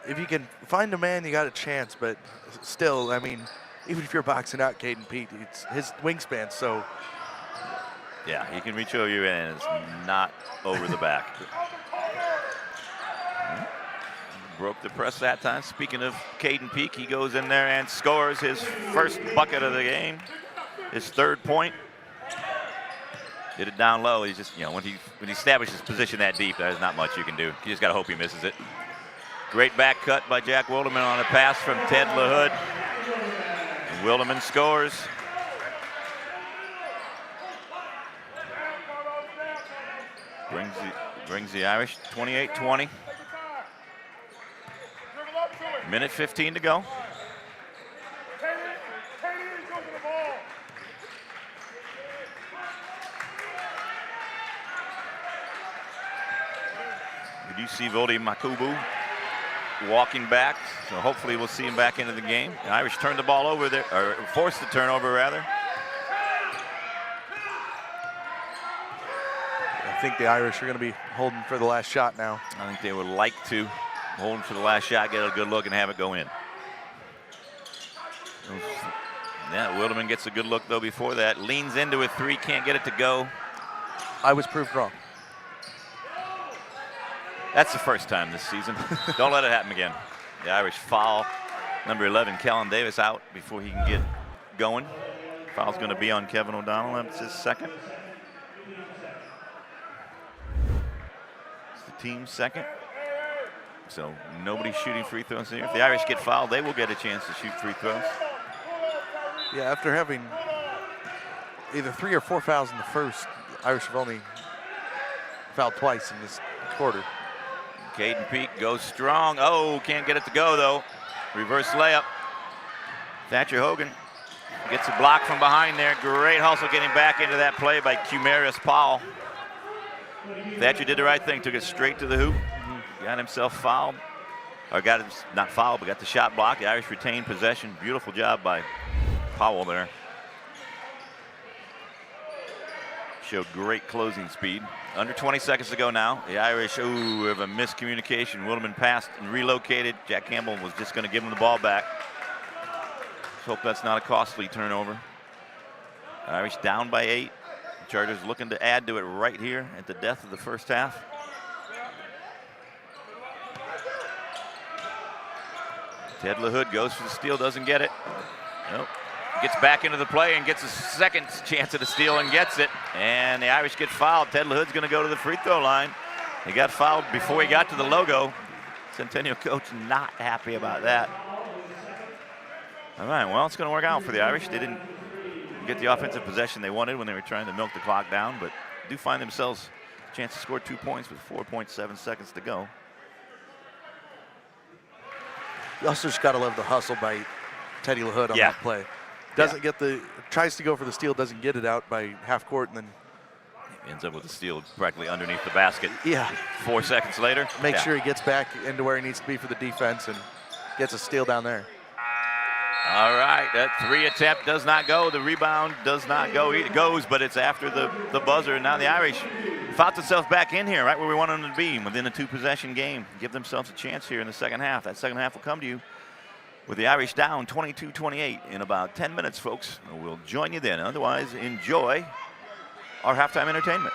If you can find a man, you got a chance. But still, I mean, even if you're boxing out Caden Peak, it's his wingspan. So yeah, he can reach over you, and it's not over the back. Broke the press that time. Speaking of Caden Peak, he goes in there and scores his 1st bucket of the game, his 3rd point. Did it down low. He's just, when he establishes position that deep, there's not much you can do. You just got to hope he misses it. Great back cut by Jack Wilderman on a pass from Ted LaHood. And Wilderman scores. Brings the Irish 28-20. Minute 15 to go. We do see Voldy Makubu walking back, so hopefully we'll see him back into the game. The Irish turned the ball over there, or forced the turnover rather. I think the Irish are going to be holding for the last shot now. I think they would like to hold for the last shot, get a good look, and have it go in. Yeah, Wilderman gets a good look though before that. Leans into a 3, can't get it to go. I was proved wrong. That's the first time this season. Don't let it happen again. The Irish foul number 11, Kellen Davis, out before he can get going. Foul's going to be on Kevin O'Donnell. That's his 2nd. It's the team's 2nd. So nobody's shooting free throws here. If the Irish get fouled, they will get a chance to shoot free throws. Yeah, after having either 3 or 4 fouls in the first, the Irish have only fouled twice in this quarter. Caden Peak goes strong. Oh, can't get it to go though. Reverse layup. Thatcher Hogan gets a block from behind there. Great hustle getting back into that play by Cumaris Powell. Thatcher did the right thing, took it straight to the hoop. Got himself fouled. Or got him, not fouled, but got the shot blocked. The Irish retained possession. Beautiful job by Powell there. showed great closing speed. Under 20 seconds to go now. The Irish, ooh, have a miscommunication. Wilderman passed and relocated. Jack Campbell was just going to give him the ball back. Let's hope that's not a costly turnover. Irish down by 8. The Chargers looking to add to it right here at the death of the first half. Ted LaHood goes for the steal, doesn't get it. Nope. Gets back into the play and gets a second chance at a steal and gets it. And the Irish get fouled. Ted LaHood's going to go to the free throw line. He got fouled before he got to the logo. Centennial coach not happy about that. All right, well, it's going to work out for the Irish. They didn't get the offensive possession they wanted when they were trying to milk the clock down, but do find themselves a chance to score 2 points with 4.7 seconds to go. You also just got to love the hustle by Teddy LaHood on that play. Doesn't get tries to go for the steal, doesn't get it out by half court, and then ends up with the steal practically underneath the basket. Yeah. 4 seconds later. Make sure he gets back into where he needs to be for the defense and gets a steal down there. All right, that 3 attempt does not go. The rebound does not go. It goes, but it's after the buzzer. And now the Irish fought themselves back in here, right where we want them to be, within a 2-possession game. Give themselves a chance here in the second half. That second half will come to you with the Irish down 22-28 in about 10 minutes, folks. We'll join you then. Otherwise, enjoy our halftime entertainment.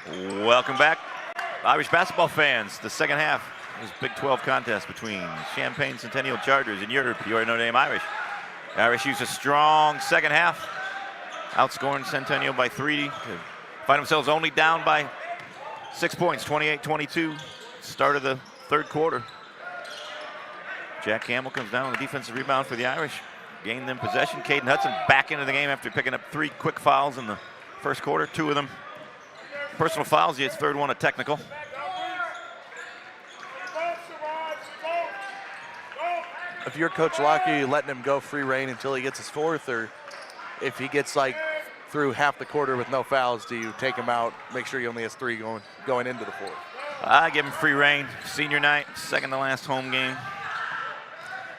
Welcome back, Irish basketball fans. The second half is Big 12 contest between Champaign Centennial Chargers and your Peoria Notre Dame Irish. The Irish used a strong second half, outscoring Centennial by 3 to find themselves only down by 6 points, 28-22. Start of the third quarter. Jack Campbell comes down on the defensive rebound for the Irish. Gained them possession. Caden Hudson back into the game after picking up 3 quick fouls in the first quarter. 2 of them personal fouls. His third one a technical. If you're Coach Locke, you letting him go free reign until he gets his 4th, or if he gets like through half the quarter with no fouls, do you take him out, make sure he only has 3 going into the 4th? I give him free reign. Senior night, second to last home game.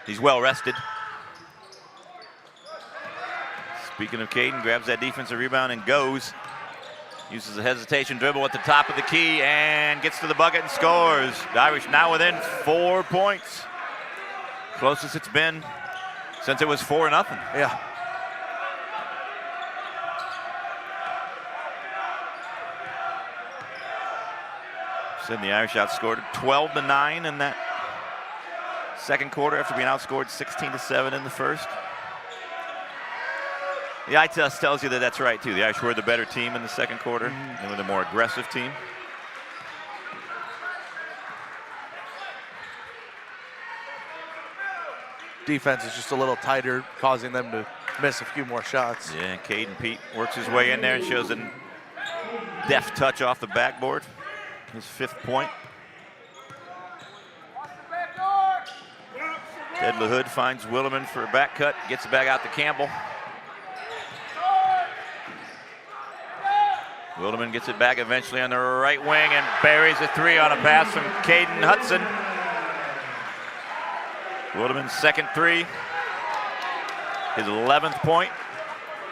He's well rested. Speaking of Caden, grabs that defensive rebound and goes. Uses a hesitation dribble at the top of the key and gets to the bucket and scores. The Irish now within 4 points. Closest it's been since it was 4-0. Yeah. Said the Irish outscored 12-9 in that second quarter after being outscored 16-7 in the first. The eye test tells you that that's right too. The Irish were the better team in the second quarter. They were the more aggressive team. Defense is just a little tighter, causing them to miss a few more shots. Yeah, Caden Pete works his way in there and shows a deft touch off the backboard. His 5th point. Ted LaHood finds Williman for a back cut, gets it back out to Campbell. Williman gets it back eventually on the right wing and buries a 3 on a pass from Caden Hudson. Williman's second 3, his 11th point.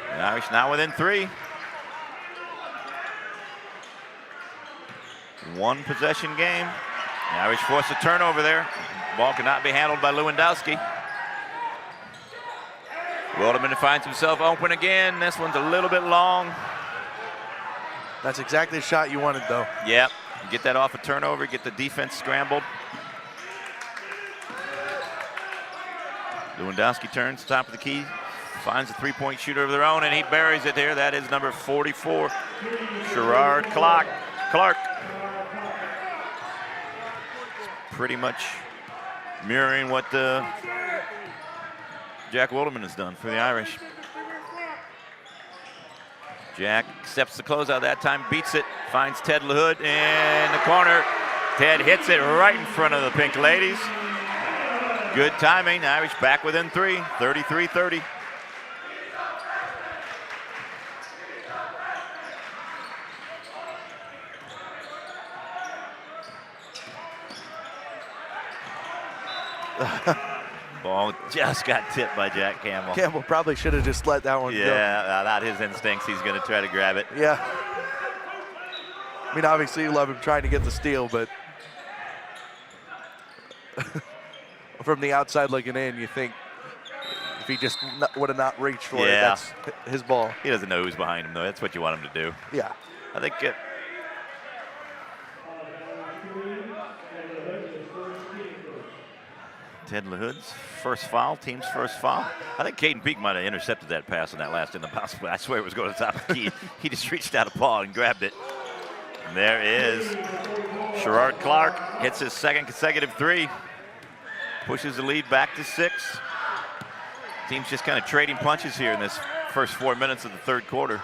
The Irish now within 3. 1 possession game. The Irish force a turnover there. Ball cannot be handled by Lewandowski. Williman finds himself open again. This one's a little bit long. That's exactly the shot you wanted, though. Yep, get that off a turnover, get the defense scrambled. Lewandowski turns, top of the key, finds a 3-point shooter of their own, and he buries it here. That is number 44, Sherrard Clark. Pretty much mirroring what Jack Williman has done for the Irish. Jack accepts the closeout that time, beats it, finds Ted LaHood in the corner. Ted hits it right in front of the Pink Ladies. Good timing. The Irish back within 3, 33-30. Ball just got tipped by Jack Campbell. Campbell probably should have just let that one go. Yeah, not his instincts. He's going to try to grab it. Yeah. I mean, obviously you love him trying to get the steal, but from the outside looking in, you think if he just would have not reached for it, that's his ball. He doesn't know who's behind him, though. That's what you want him to do. Yeah. I think Ted LaHood's first foul, team's first foul. I think Caden Peak might have intercepted that pass on that last in the bounce, but I swear it was going to the top of the key. He just reached out a paw and grabbed it. And there is Sherrard Clark, hits his 2nd consecutive 3. Pushes the lead back to 6. Team's just kind of trading punches here in this first 4 minutes of the third quarter.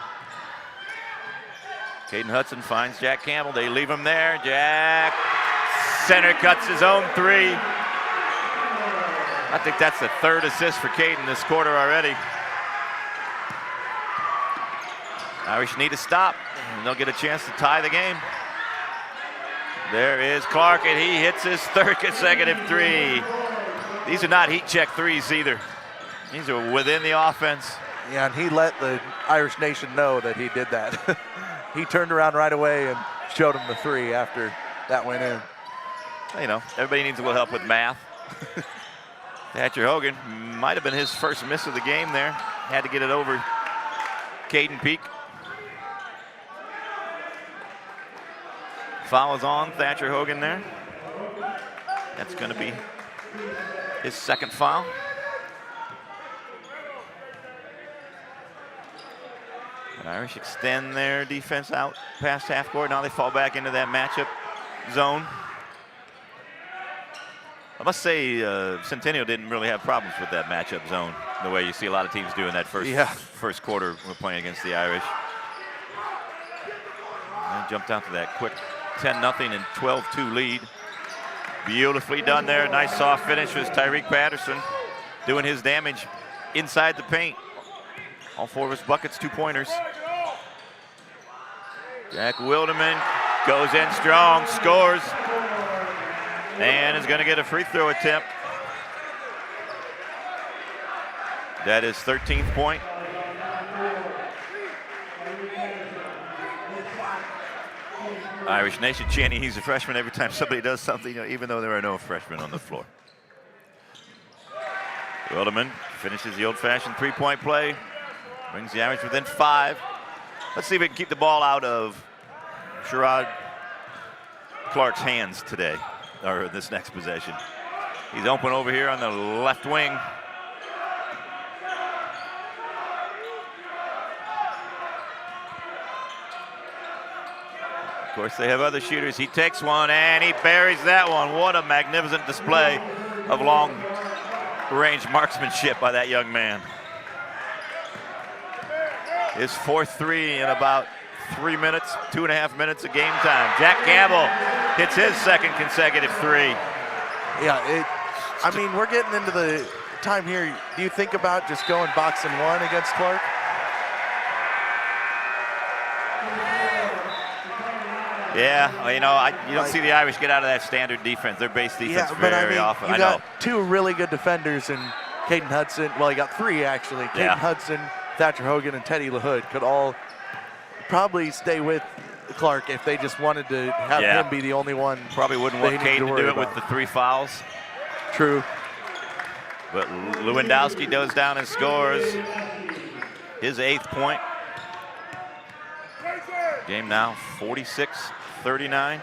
Caden Hudson finds Jack Campbell. They leave him there. Jack center cuts his own 3. I think that's the 3rd assist for Caden this quarter already. Irish need to stop, and they'll get a chance to tie the game. There is Clark, and he hits his 3rd consecutive 3. These are not heat check 3s either. These are within the offense. Yeah, and he let the Irish nation know that he did that. He turned around right away and showed him the 3 after that went in. You know, everybody needs a little help with math. Thatcher Hogan might have been his first miss of the game there. Had to get it over Caden Peak. Foul is on Thatcher Hogan there. That's going to be his second foul. The Irish extend their defense out past half court. Now they fall back into that matchup zone. I must say Centennial didn't really have problems with that matchup zone the way you see a lot of teams do in that first quarter when playing against the Irish. And jumped out to that quick 10-0 and 12-2 lead. Beautifully done there. Nice soft finish was Tyreek Patterson doing his damage inside the paint. All 4 of his buckets, 2-pointers. Jack Wilderman goes in strong, scores, and is going to get a free throw attempt. That is 13th point. Irish Nation chanting he's a freshman every time somebody does something, even though there are no freshmen on the floor. Wilderman finishes the old-fashioned three-point play, brings the Irish within 5. Let's see if we can keep the ball out of Sherrod Clark's hands today, or this next possession. He's open over here on the left wing. Of course, they have other shooters. He takes one and he buries that one. What a magnificent display of long-range marksmanship by that young man. His 4th 3 in about 3 minutes, 2.5 minutes of game time. Jack Campbell hits his second consecutive 3. Yeah, I mean, we're getting into the time here. Do you think about just going box and 1 against Clark? Yeah, you don't see the Irish get out of that standard defense, their base defense very often. You got 2 really good defenders in Caden Hudson. Well, you got 3 actually. Caden Hudson, Thatcher Hogan, and Teddy LaHood could all probably stay with Clark if they just wanted to have him be the only one. Probably wouldn't want Caden to do it with the 3 fouls. True. But Lewandowski goes down and scores his 8th point. Game now 46-39.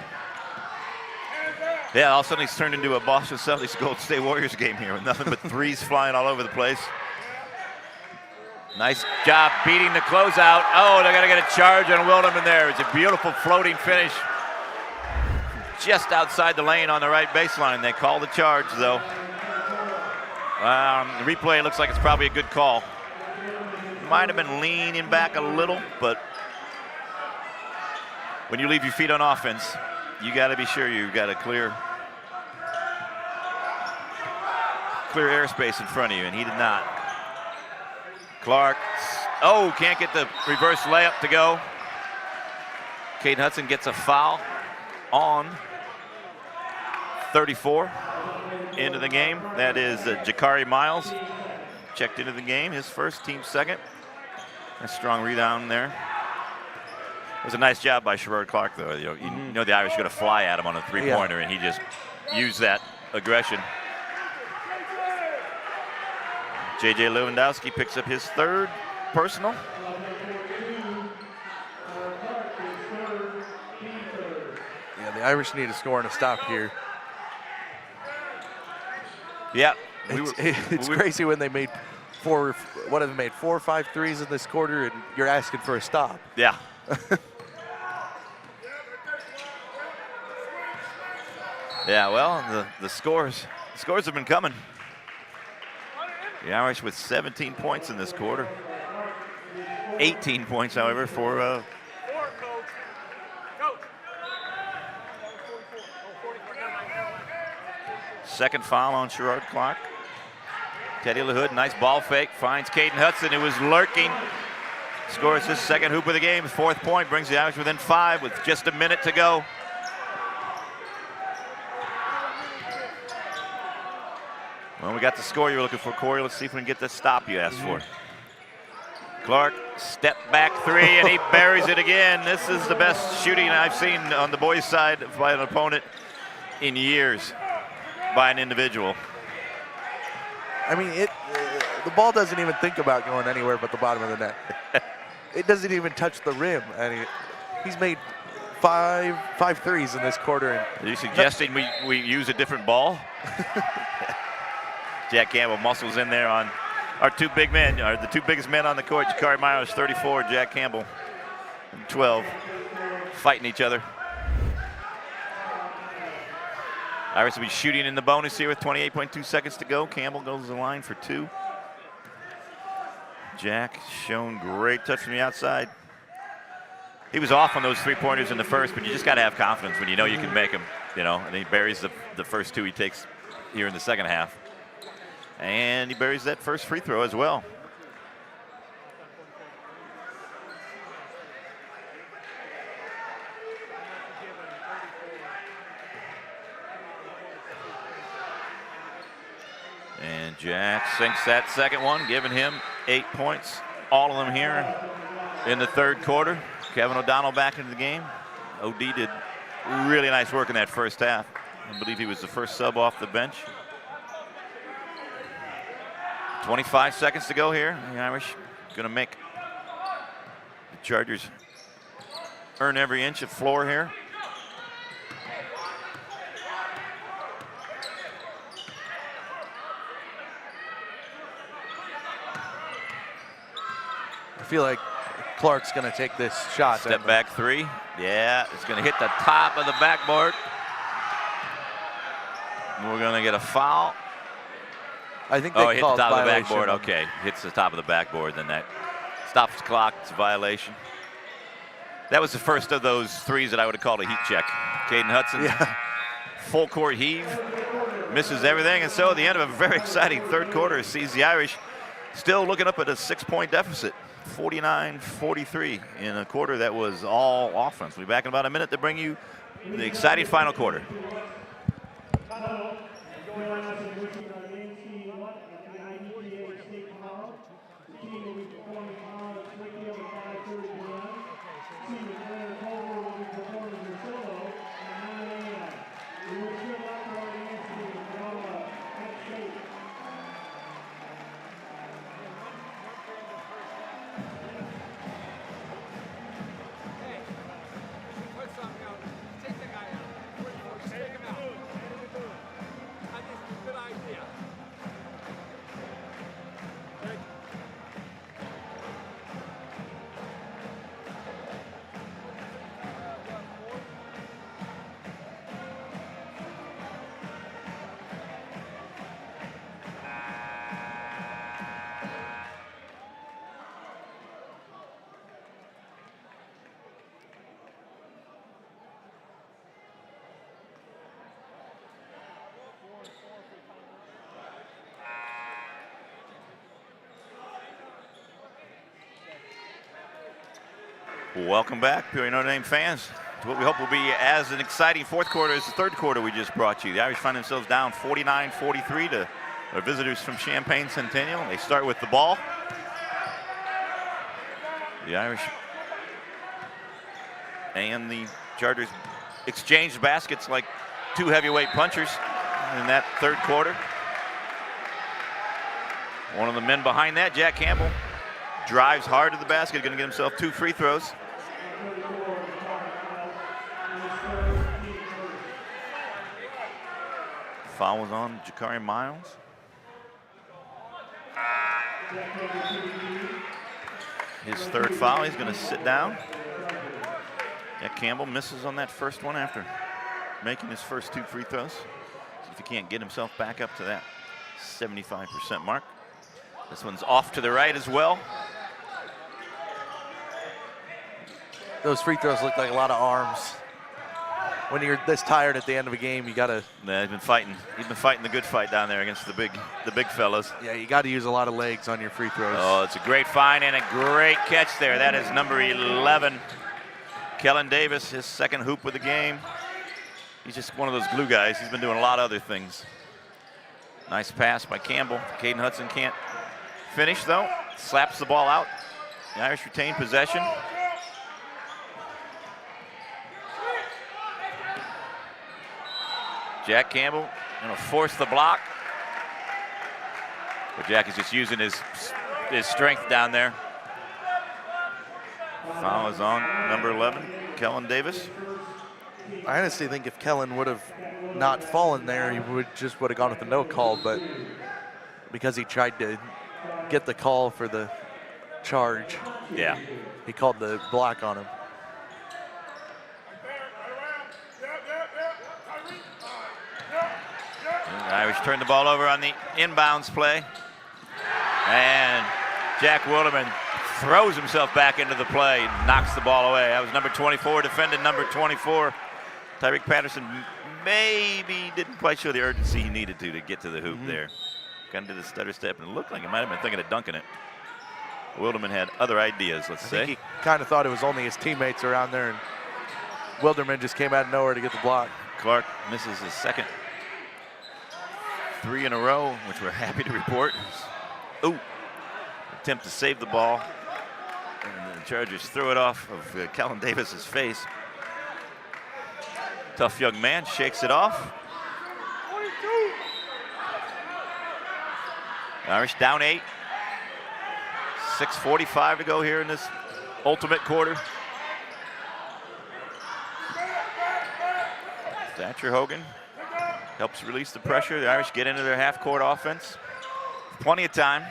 Yeah, all of a sudden he's turned into a Boston Celtics Golden State Warriors game here with nothing but 3s flying all over the place. Nice job beating the closeout. Oh, they're gonna get a charge on Wilderman there. It's a beautiful floating finish. Just outside the lane on the right baseline. They call the charge though. The replay looks like it's probably a good call. Might have been leaning back a little, but when you leave your feet on offense, you got to be sure you've got a clear airspace in front of you, and he did not. Clark, can't get the reverse layup to go. Caden Hudson gets a foul on 34 into the game. That is Jakari Miles checked into the game, his first, team second. A strong rebound there. It was a nice job by Sherrod Clark, though. You know the Irish are going to fly at him on a 3-pointer, and he just used that aggression. J.J. Lewandowski picks up his 3rd personal. Yeah, the Irish need a score and a stop here. Yeah. It's crazy when they made 4 or 5 threes in this quarter, and you're asking for a stop. Yeah. Yeah, well, the scores have been coming. The Irish with 17 points in this quarter. 18 points, however, for second foul on Sherrod Clark. Teddy LaHood, nice ball fake, finds Caden Hudson, who was lurking. Scores his second hoop of the game, 4th point, brings the Irish within 5 with just a minute to go. Well, we got the score you were looking for, Corey. Let's see if we can get the stop you asked for. Clark, step back 3, and he buries it again. This is the best shooting I've seen on the boys' side by an opponent in years by an individual. I mean, the ball doesn't even think about going anywhere but the bottom of the net. It doesn't even touch the rim. And he's made five threes in this quarter. Are you suggesting we use a different ball? Jack Campbell muscles in there on our two big men, or the two biggest men on the court. Jakari Myers, 34, Jack Campbell, 12, fighting each other. Irish will be shooting in the bonus here with 28.2 seconds to go. Campbell goes to the line for 2. Jack shown great touch from the outside. He was off on those 3-pointers in the first, but you just got to have confidence when you know you can make them, you know, and he buries the first 2 he takes here in the second half. And he buries that first free throw as well. And Jack sinks that second one, giving him 8 points. All of them here in the third quarter. Kevin O'Donnell back into the game. OD did really nice work in that first half. I believe he was the first sub off the bench. 25 seconds to go here. The Irish going to make the Chargers earn every inch of floor here. I feel like Clark's going to take this shot. Step back 3. Yeah, it's going to hit the top of the backboard. We're going to get a foul. I think they hit the called top of the violation. backboard. Okay, hits the top of the backboard. Then that stops the clock. It's a violation. That was the first of those 3s that I would have called a heat check. Caden Hudson, full court heave, misses everything. And so at the end of a very exciting third quarter sees the Irish still looking up at a 6-point deficit. 49-43 in a quarter that was all offense. We'll be back in about a minute to bring you the exciting final quarter. Welcome back, Peoria Notre Dame fans, to what we hope will be as an exciting fourth quarter as the third quarter we just brought you. The Irish find themselves down 49-43 to our visitors from Champaign, Centennial. They start with the ball. The Irish and the Chargers exchanged baskets like 2 heavyweight punchers in that third quarter. One of the men behind that, Jack Campbell, drives hard to the basket, going to get himself 2 free throws. Foul was on Jakari Miles. His third foul, he's going to sit down. Jack Campbell misses on that first one after making his first 2 free throws. See if he can't get himself back up to that 75% mark. This one's off to the right as well. Those free throws look like a lot of arms. When you're this tired at the end of a game, you gotta. Yeah, he's been fighting. He's been fighting the good fight down there against the big fellas. Yeah, you got to use a lot of legs on your free throws. Oh, it's a great find and a great catch there. That is number 11, Kellen Davis, his second hoop of the game. He's just one of those glue guys. He's been doing a lot of other things. Nice pass by Campbell. Caden Hudson can't finish though. Slaps the ball out. The Irish retain possession. Jack Campbell going to force the block. But Jack is just using his strength down there. Foul is on number 11. Kellen Davis. I honestly think if Kellen would have not fallen there, he would have gone with the no call, but because he tried to get the call for the charge, Yeah. he called the block on him. The Irish turned the ball over on the inbounds play. And Jack Wilderman throws himself back into the play, knocks the ball away. That was number 24, defended number 24. Tyreek Patterson maybe didn't quite show the urgency he needed to get to the hoop there. Kind of did a stutter step, and it looked like he might have been thinking of dunking it. Wilderman had other ideas, let's say. I think he kind of thought it was only his teammates around there, and Wilderman just came out of nowhere to get the block. Clark misses his second 3 in a row, which we're happy to report. Ooh, attempt to save the ball. And the Chargers throw it off of Kellen Davis's face. Tough young man shakes it off. Irish down 8. 6:45 to go here in this ultimate quarter. Thatcher Hogan helps release the pressure. The Irish get into their half-court offense. Plenty of time.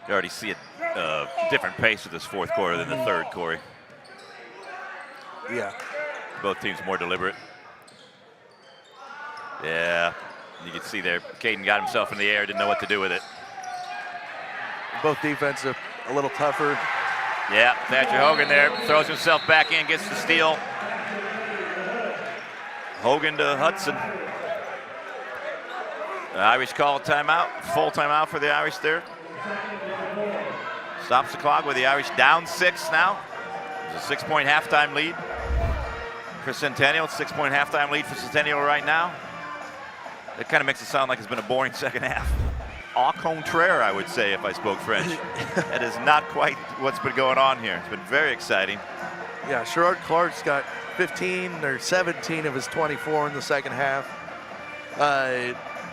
You already see a different pace of this fourth quarter than the third, Corey. Yeah. Both teams more deliberate. Yeah, you can see there, Caden got himself in the air, didn't know what to do with it. Both defenses a little tougher. Yeah, Thatcher Hogan there, throws himself back in, gets the steal. Hogan to Hudson. The Irish call a timeout, full timeout for the Irish there. Stops the clock with the Irish down 6 now. It's a 6-point halftime lead for Centennial. 6-point halftime lead for Centennial right now. It kind of makes it sound like it's been a boring second half. Au contraire, I would say, if I spoke French. That is not quite what's been going on here. It's been very exciting. Yeah, Sherrod Clark's got 15 or 17 of his 24 in the second half.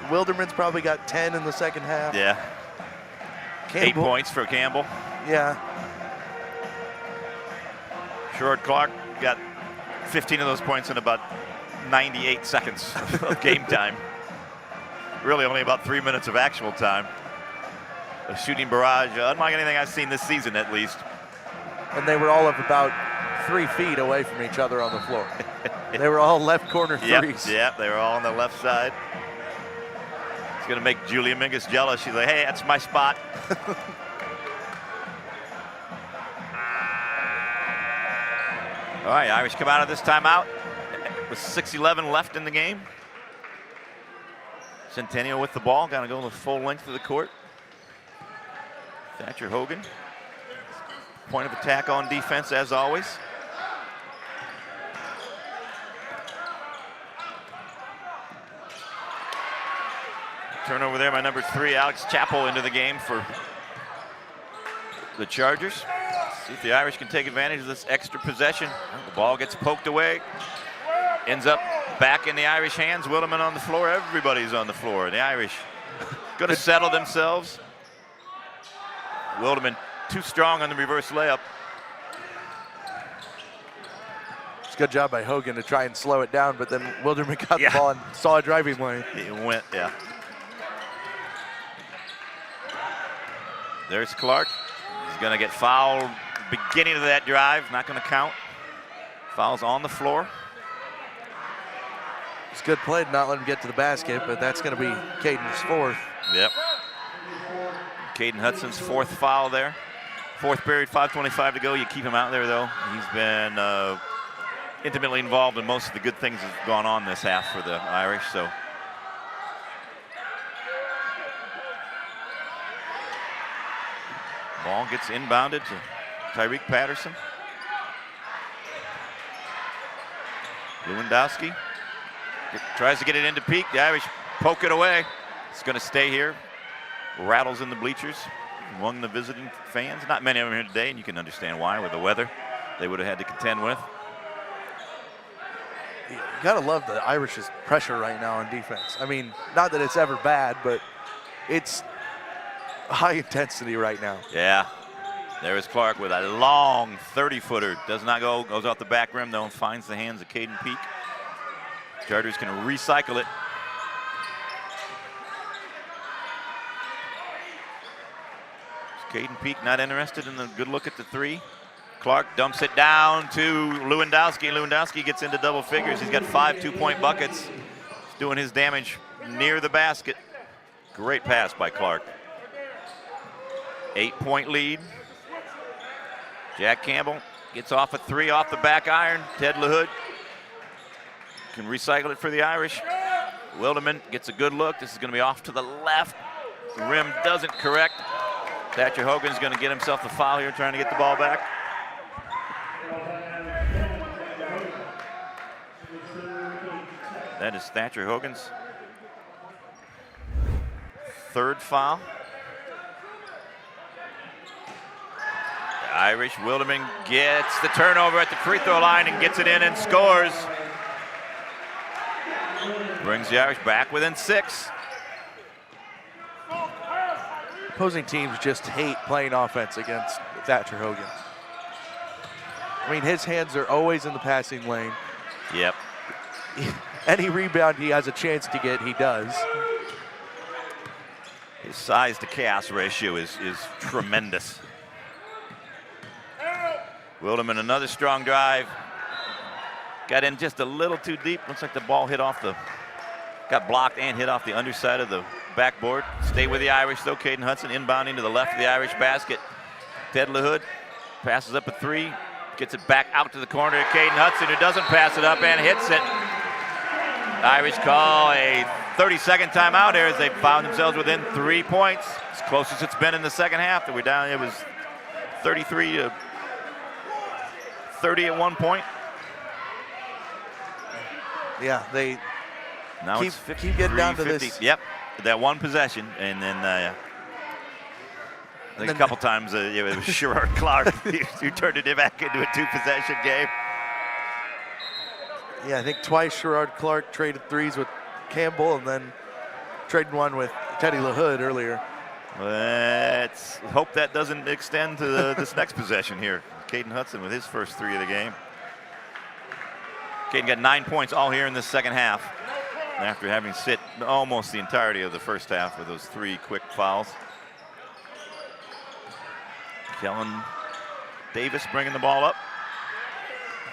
Wilderman's probably got 10 in the second half. Yeah. Campbell, 8 points for Campbell. Yeah. Sherrod Clark got 15 of those points in about 98 seconds of game time. Really only about 3 minutes of actual time. A shooting barrage, unlike anything I've seen this season at least. And they were all of about 3 feet away from each other on the floor. They were all left corner threes. Yep, they were all on the left side. It's gonna make Julia Mingus jealous. She's like, hey, that's my spot. All right, Irish come out of this timeout with 6:11 left in the game. Centennial with the ball, gotta go the full length of the court. Thatcher Hogan. Point of attack on defense as always. Turnover there by number 3, Alex Chappell, into the game for the Chargers. See if the Irish can take advantage of this extra possession. The ball gets poked away. Ends up back in the Irish hands. Wilderman on the floor. Everybody's on the floor. The Irish going to settle themselves. Wilderman too strong on the reverse layup. It's a good job by Hogan to try and slow it down, but then Wilderman got the ball and saw a driving lane. He went, yeah. There's Clark. He's going to get fouled beginning of that drive. Not going to count. Foul's on the floor. It's a good play to not let him get to the basket, but that's going to be Caden's 4th. Yep. Caden Hudson's 4th foul there. 4th period, 5:25 to go. You keep him out there, though. He's been intimately involved in most of the good things that have gone on this half for the Irish, so. Ball gets inbounded to Tyreek Patterson. Lewandowski tries to get it into Peak. The Irish poke it away. It's going to stay here. Rattles in the bleachers among the visiting fans. Not many of them here today, and you can understand why with the weather they would have had to contend with. You got to love the Irish's pressure right now on defense. I mean, not that it's ever bad, but it's high intensity right now. Yeah. There is Clark with a long 30-footer. Does not go, goes off the back rim though, and finds the hands of Caden Peak. Chargers can recycle it. Caden Peak not interested in the good look at the three. Clark dumps it down to Lewandowski. Lewandowski gets into double figures. He's got 5 2-point buckets. He's doing his damage near the basket. Great pass by Clark. 8-point lead. Jack Campbell gets off a three off the back iron. Ted LaHood can recycle it for the Irish. Wilderman gets a good look. This is going to be off to the left. The rim doesn't correct. Thatcher Hogan's going to get himself the foul here, trying to get the ball back. That is Thatcher Hogan's third foul. The Irish, Wilderman gets the turnover at the free throw line and gets it in and scores. Brings the Irish back within 6. Opposing teams just hate playing offense against Thatcher Hogan. I mean, his hands are always in the passing lane. Yep. Any rebound he has a chance to get, he does. His size to chaos ratio is tremendous. Wilderman, another strong drive. Got in just a little too deep. Looks like the ball got blocked and hit off the underside of the backboard. Stay with the Irish though. Caden Hudson inbounding to the left of the Irish basket. Ted LaHood passes up a three. Gets it back out to the corner to Caden Hudson, who doesn't pass it up and hits it. The Irish call a 30-second timeout here as they found themselves within 3 points. As close as it's been in the second half. That we're down, it was 33 to 30 at one point. Yeah, they now keep getting down to 50. this. Yep, that one possession, and then I think a couple times it was Sherrod Clark who turned it back into a 2-possession game. Yeah, I think twice Sherrod Clark traded threes with Campbell and then traded one with Teddy LaHood earlier. Let's hope that doesn't extend to this next possession here. Caden Hudson with his first 3 of the game. Caden got 9 points all here in the second half after having sit almost the entirety of the first half with those 3 quick fouls. Kellen Davis bringing the ball up.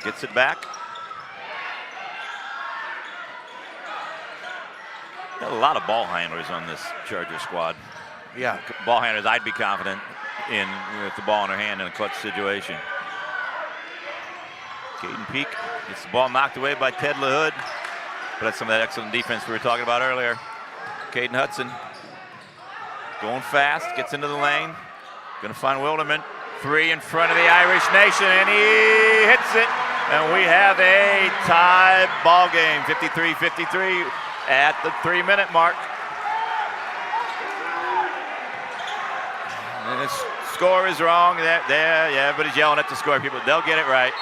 Gets it back. Got a lot of ball handlers on this Charger squad. Yeah. Ball handlers I'd be confident in with the ball in their hand in a clutch situation. Caden Peak gets the ball knocked away by Ted LaHood. But that's some of that excellent defense we were talking about earlier. Caden Hudson going fast, gets into the lane. Gonna find Wilderman. 3 in front of the Irish nation, and he hits it. And we have a tie ball game, 53-53 at the 3-minute mark. And the score is wrong. There, yeah, everybody's yelling at the score. People, they'll get it right.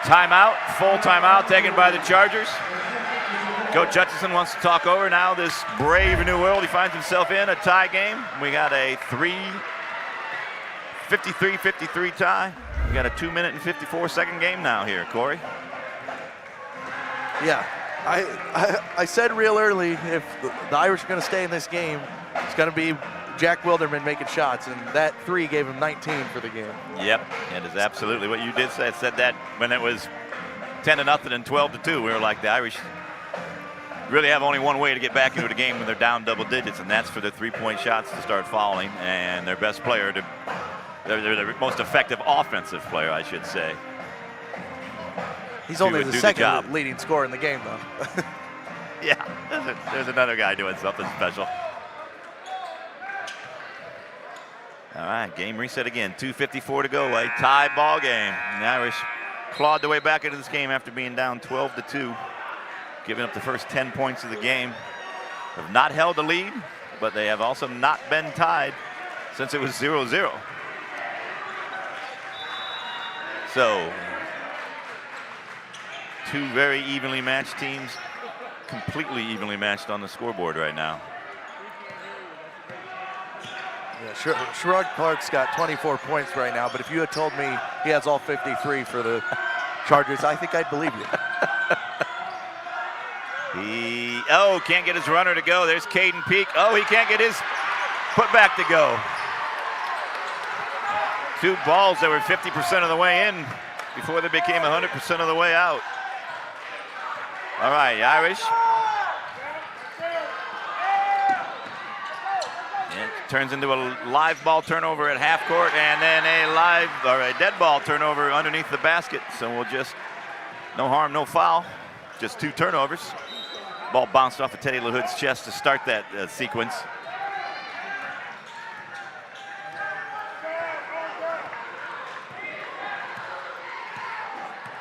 Timeout, full timeout taken by the Chargers. Coach Hutchinson wants to talk over now this brave new world he finds himself in, a tie game. We got a 53-53 tie. We got a 2-minute and 54-second game now here, Corey. Yeah, I said real early, if the Irish are going to stay in this game, it's going to be Jack Wilderman making shots, and that 3 gave him 19 for the game. Yep, that is absolutely what you did say. I said that when it was 10-0 and 12-2. We were like, the Irish really have only one way to get back into the game when they're down double digits, and that's for the 3-point shots to start falling, and their best player, their most effective offensive player, I should say. He's only the second leading scorer in the game, though. Yeah, there's another guy doing something special. All right, game reset again. 2:54 to go. A tie ball game. The Irish clawed their way back into this game after being down 12-2, giving up the first 10 points of the game. Have not held the lead, but they have also not been tied since it was 0-0. So, 2 very evenly matched teams, completely evenly matched on the scoreboard right now. Yeah, Sherrod Clark's got 24 points right now, but if you had told me he has all 53 for the Chargers, I think I'd believe you. Can't get his runner to go. There's Caden Peak. Oh, he can't get his putback to go. 2 balls that were 50% of the way in before they became 100% of the way out. All right, Irish. It turns into a live ball turnover at half court, and then a dead ball turnover underneath the basket. So we'll just, no harm, no foul. Just 2 turnovers. Ball bounced off of Teddy LaHood's chest to start that sequence.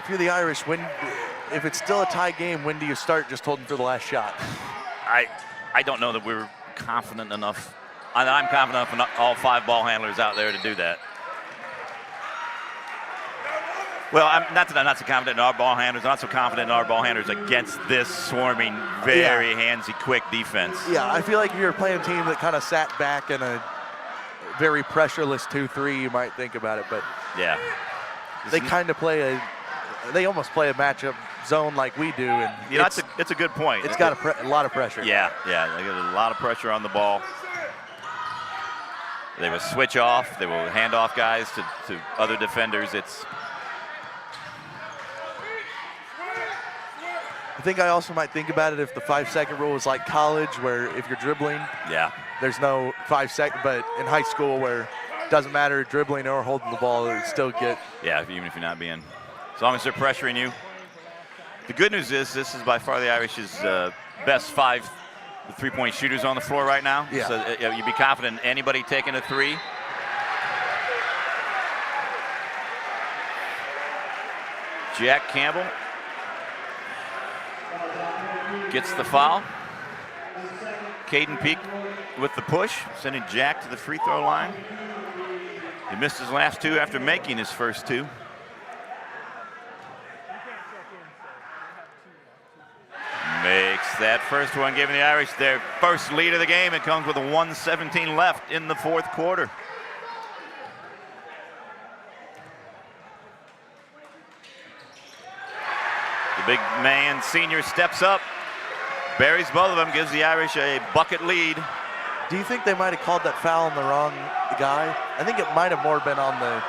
If you're the Irish, if it's still a tie game, when do you start just holding for the last shot? I don't know that we're confident enough. I'm confident enough in all 5 ball handlers out there to do that. Well, I'm not so confident in our ball handlers. I'm not so confident in our ball handlers against this swarming, very handsy, quick defense. Yeah, I feel like if you're playing a team that kind of sat back in a very pressureless 2-3, you might think about it. But yeah, they kind of they almost play a matchup zone like we do. And it's a good point. It's got a lot of pressure. Yeah, they got a lot of pressure on the ball. They will switch off. They will hand off guys to other defenders. I think I also might think about it if the 5-second rule was like college, where if you're dribbling, there's no 5 seconds. But in high school, where it doesn't matter dribbling or holding the ball, it still get. Yeah, even if you're not being, as long as they're pressuring you. The good news is this is by far the Irish's best 5 3-point shooters on the floor right now. Yeah. So you'd be confident in anybody taking a 3. Jack Campbell gets the foul. Caden Peak with the push, sending Jack to the free throw line. He missed his last 2 after making his first 2. Makes that first one, giving the Irish their first lead of the game. It comes with a 1:17 left in the 4th quarter. The big man senior steps up, buries both of them, gives the Irish a bucket lead. Do you think they might have called that foul on the wrong guy? I think it might have more been on the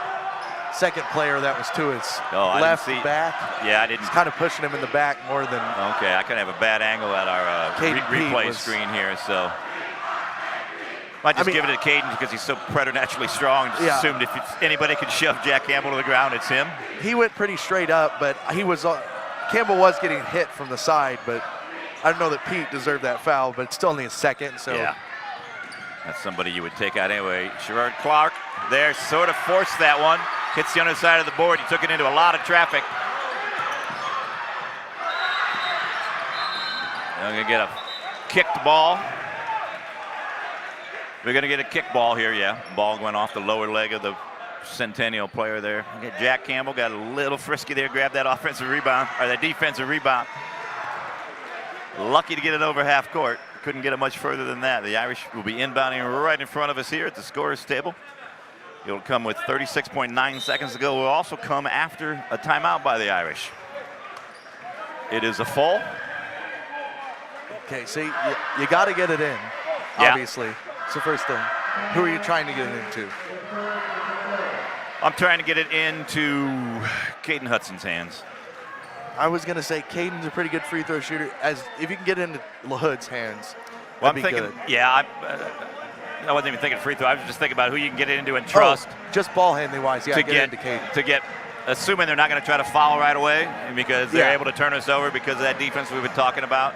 second player that was to his left back. Yeah, I didn't. He's kind of pushing him in the back more than. Okay, I kind of have a bad angle at our replay screen here, so. Might just give it to Caden because he's so preternaturally strong. Just assumed if anybody could shove Jack Campbell to the ground, it's him. He went pretty straight up, but Campbell was getting hit from the side, but I don't know that Pete deserved that foul, but it's still only a second, so. Yeah, that's somebody you would take out anyway. Sherrod Clark there sort of forced that one. Hits the underside of the board. He took it into a lot of traffic. We're going to get a kicked ball. We're going to get a kick ball here, yeah. Ball went off the lower leg of the Centennial player there. Jack Campbell got a little frisky there, grabbed that offensive rebound, or that defensive rebound. Lucky to get it over half court. Couldn't get it much further than that. The Irish will be inbounding right in front of us here at the scorer's table. It'll come with 36.9 seconds to go. It will also come after a timeout by the Irish. It is a full. Okay, see, you got to get it in, obviously. It's the first thing. Who are you trying to get it into? I'm trying to get it into Caden Hudson's hands. I was going to say Caden's a pretty good free throw shooter. If you can get into LaHood's hands, well, I'm thinking, I wasn't even thinking free throw. I was just thinking about who you can get it into and trust. Just ball handling wise, to get, assuming they're not going to try to foul right away because they're able to turn us over because of that defense we've been talking about.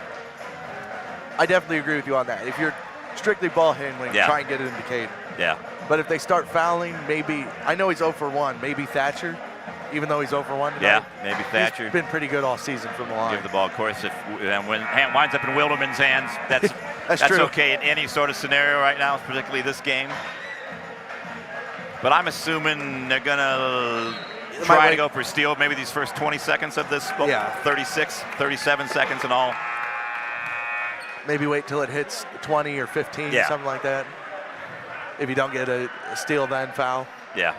I definitely agree with you on that. If you're strictly ball handling, try and get it into Caden. Yeah. But if they start fouling, maybe, I know he's 0 for 1, maybe Thatcher, even though he's 0 for 1 tonight. Yeah, maybe Thatcher. He's been pretty good all season from the line. Give the ball, of course, when it winds up in Wilderman's hands, that's true. Okay in any sort of scenario right now, particularly this game. But I'm assuming they're going to try to go for a steal maybe these first 20 seconds of this, 36, 37 seconds in all. Maybe wait till it hits 20 or 15, something like that. if you don't get a steal, then foul. Yeah.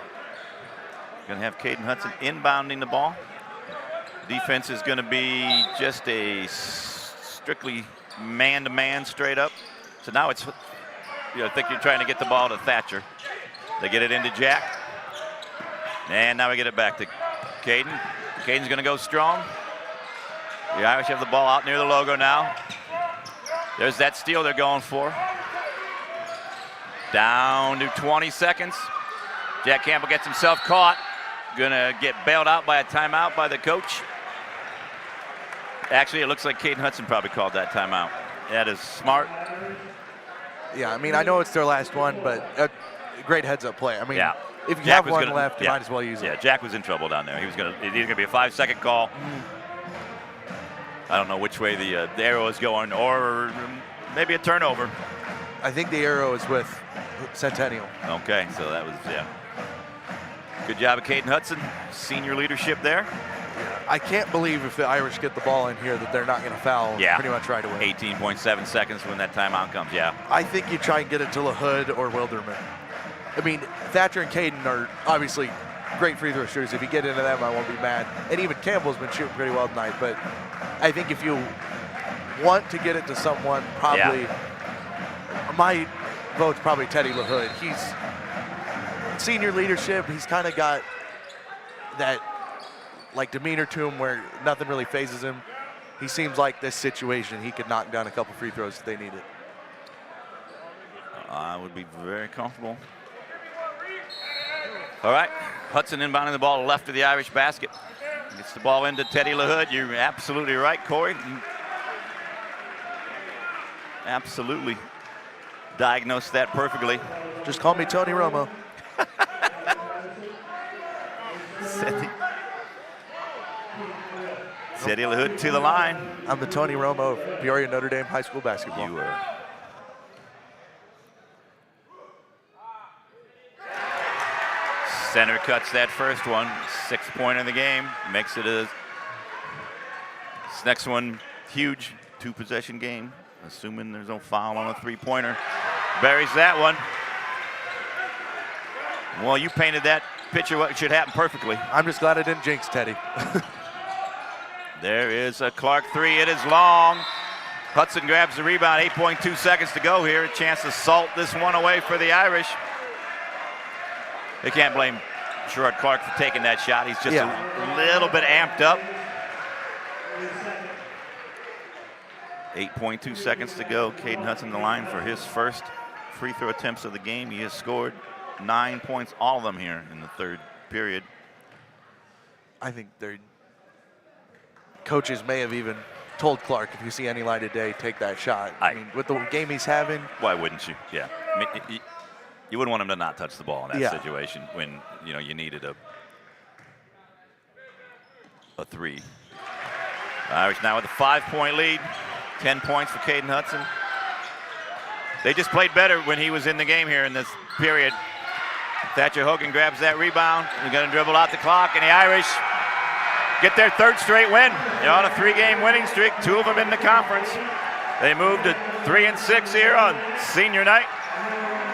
Going to have Caden Hudson inbounding the ball. Defense is going to be just a strictly man-to-man straight up. So now it's, I think you're trying to get the ball to Thatcher. They get it into Jack. And now we get it back to Caden. Caden's going to go strong. The Irish have the ball out near the logo now. There's that steal they're going for. Down to 20 seconds. Jack Campbell gets himself caught. Gonna get bailed out by a timeout by the coach. Actually, it looks like Caden Hudson probably called that timeout. That is smart. Yeah, I mean, I know it's their last one, but great heads-up play. I mean, yeah. If you have one left, you might as well use it. Yeah, Jack was in trouble down there. He was gonna. It's either gonna be a 5-second call. I don't know which way the arrow is going, or maybe a turnover. I think the arrow is with Centennial. Okay, so that was, yeah. Good job of Caden Hudson, senior leadership there. I can't believe if the Irish get the ball in here that they're not going to foul pretty much right away. 18.7 seconds when that timeout comes, yeah. I think you try and get it to LaHood or Wilderman. I mean, Thatcher and Caden are obviously great free throw shooters. If you get into them, I won't be mad. And even Campbell's been shooting pretty well tonight. But I think if you want to get it to someone, probably my vote's probably Teddy LaHood. He's senior leadership. He's kind of got that like demeanor to him where nothing really phases him. He seems like this situation, he could knock down a couple free throws if they need it. I would be very comfortable. All right, Hudson inbounding the ball left of the Irish basket. Gets the ball into Teddy LaHood. You're absolutely right, Corey. You absolutely diagnosed that perfectly. Just call me Tony Romo. Teddy LaHood to the line. I'm the Tony Romo of Peoria Notre Dame High School basketball. You are. Center cuts that first one. 6-pointer in the game. Makes it a. This next one, huge 2-possession game. Assuming there's no foul on a 3-pointer. Buries that one. Well, you painted that picture what should happen perfectly. I'm just glad I didn't jinx Teddy. There is a Clark 3. It is long. Hudson grabs the rebound. 8.2 seconds to go here. A chance to salt this one away for the Irish. They can't blame Sherrod Clark for taking that shot. He's just a little bit amped up. 8.2 seconds to go. Caden Hudson the line for his first free throw attempts of the game. He has scored 9 points, all of them here in the third period. I think their coaches may have even told Clark, if you see any light of day, take that shot. I mean, with the game he's having. Why wouldn't you? Yeah. I mean, you wouldn't want him to not touch the ball in that situation when, you needed a 3. The Irish now with a 5-point lead. 10 points for Caden Hudson. They just played better when he was in the game here in this period. Thatcher Hogan grabs that rebound. He's going to dribble out the clock, and the Irish get their third straight win. They're on a 3-game winning streak, 2 of them in the conference. They moved to 3-6 here on senior night,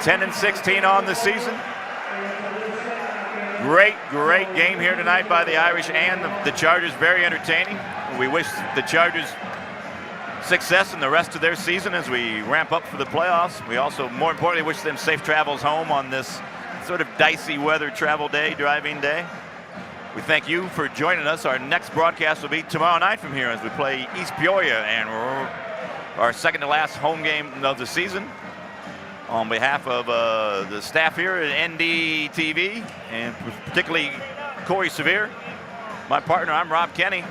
10-16 on the season. Great, great game here tonight by the Irish and the Chargers. Very entertaining. We wish the Chargers success in the rest of their season as we ramp up for the playoffs. We also, more importantly, wish them safe travels home on this sort of dicey weather travel day, driving day. We thank you for joining us. Our next broadcast will be tomorrow night from here as we play East Peoria and our second to last home game of the season. On behalf of the staff here at ND TV, and particularly Corey Sevier, my partner, I'm Rob Kenny,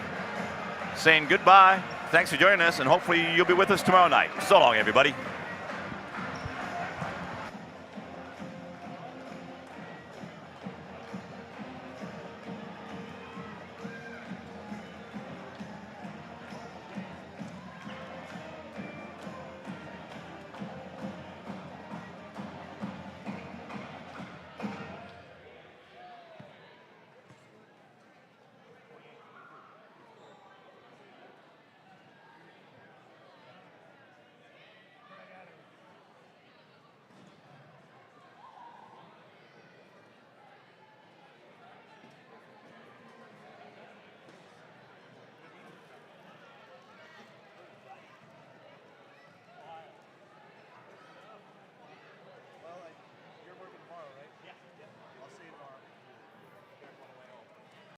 saying goodbye. Thanks for joining us, and hopefully you'll be with us tomorrow night. So long, everybody.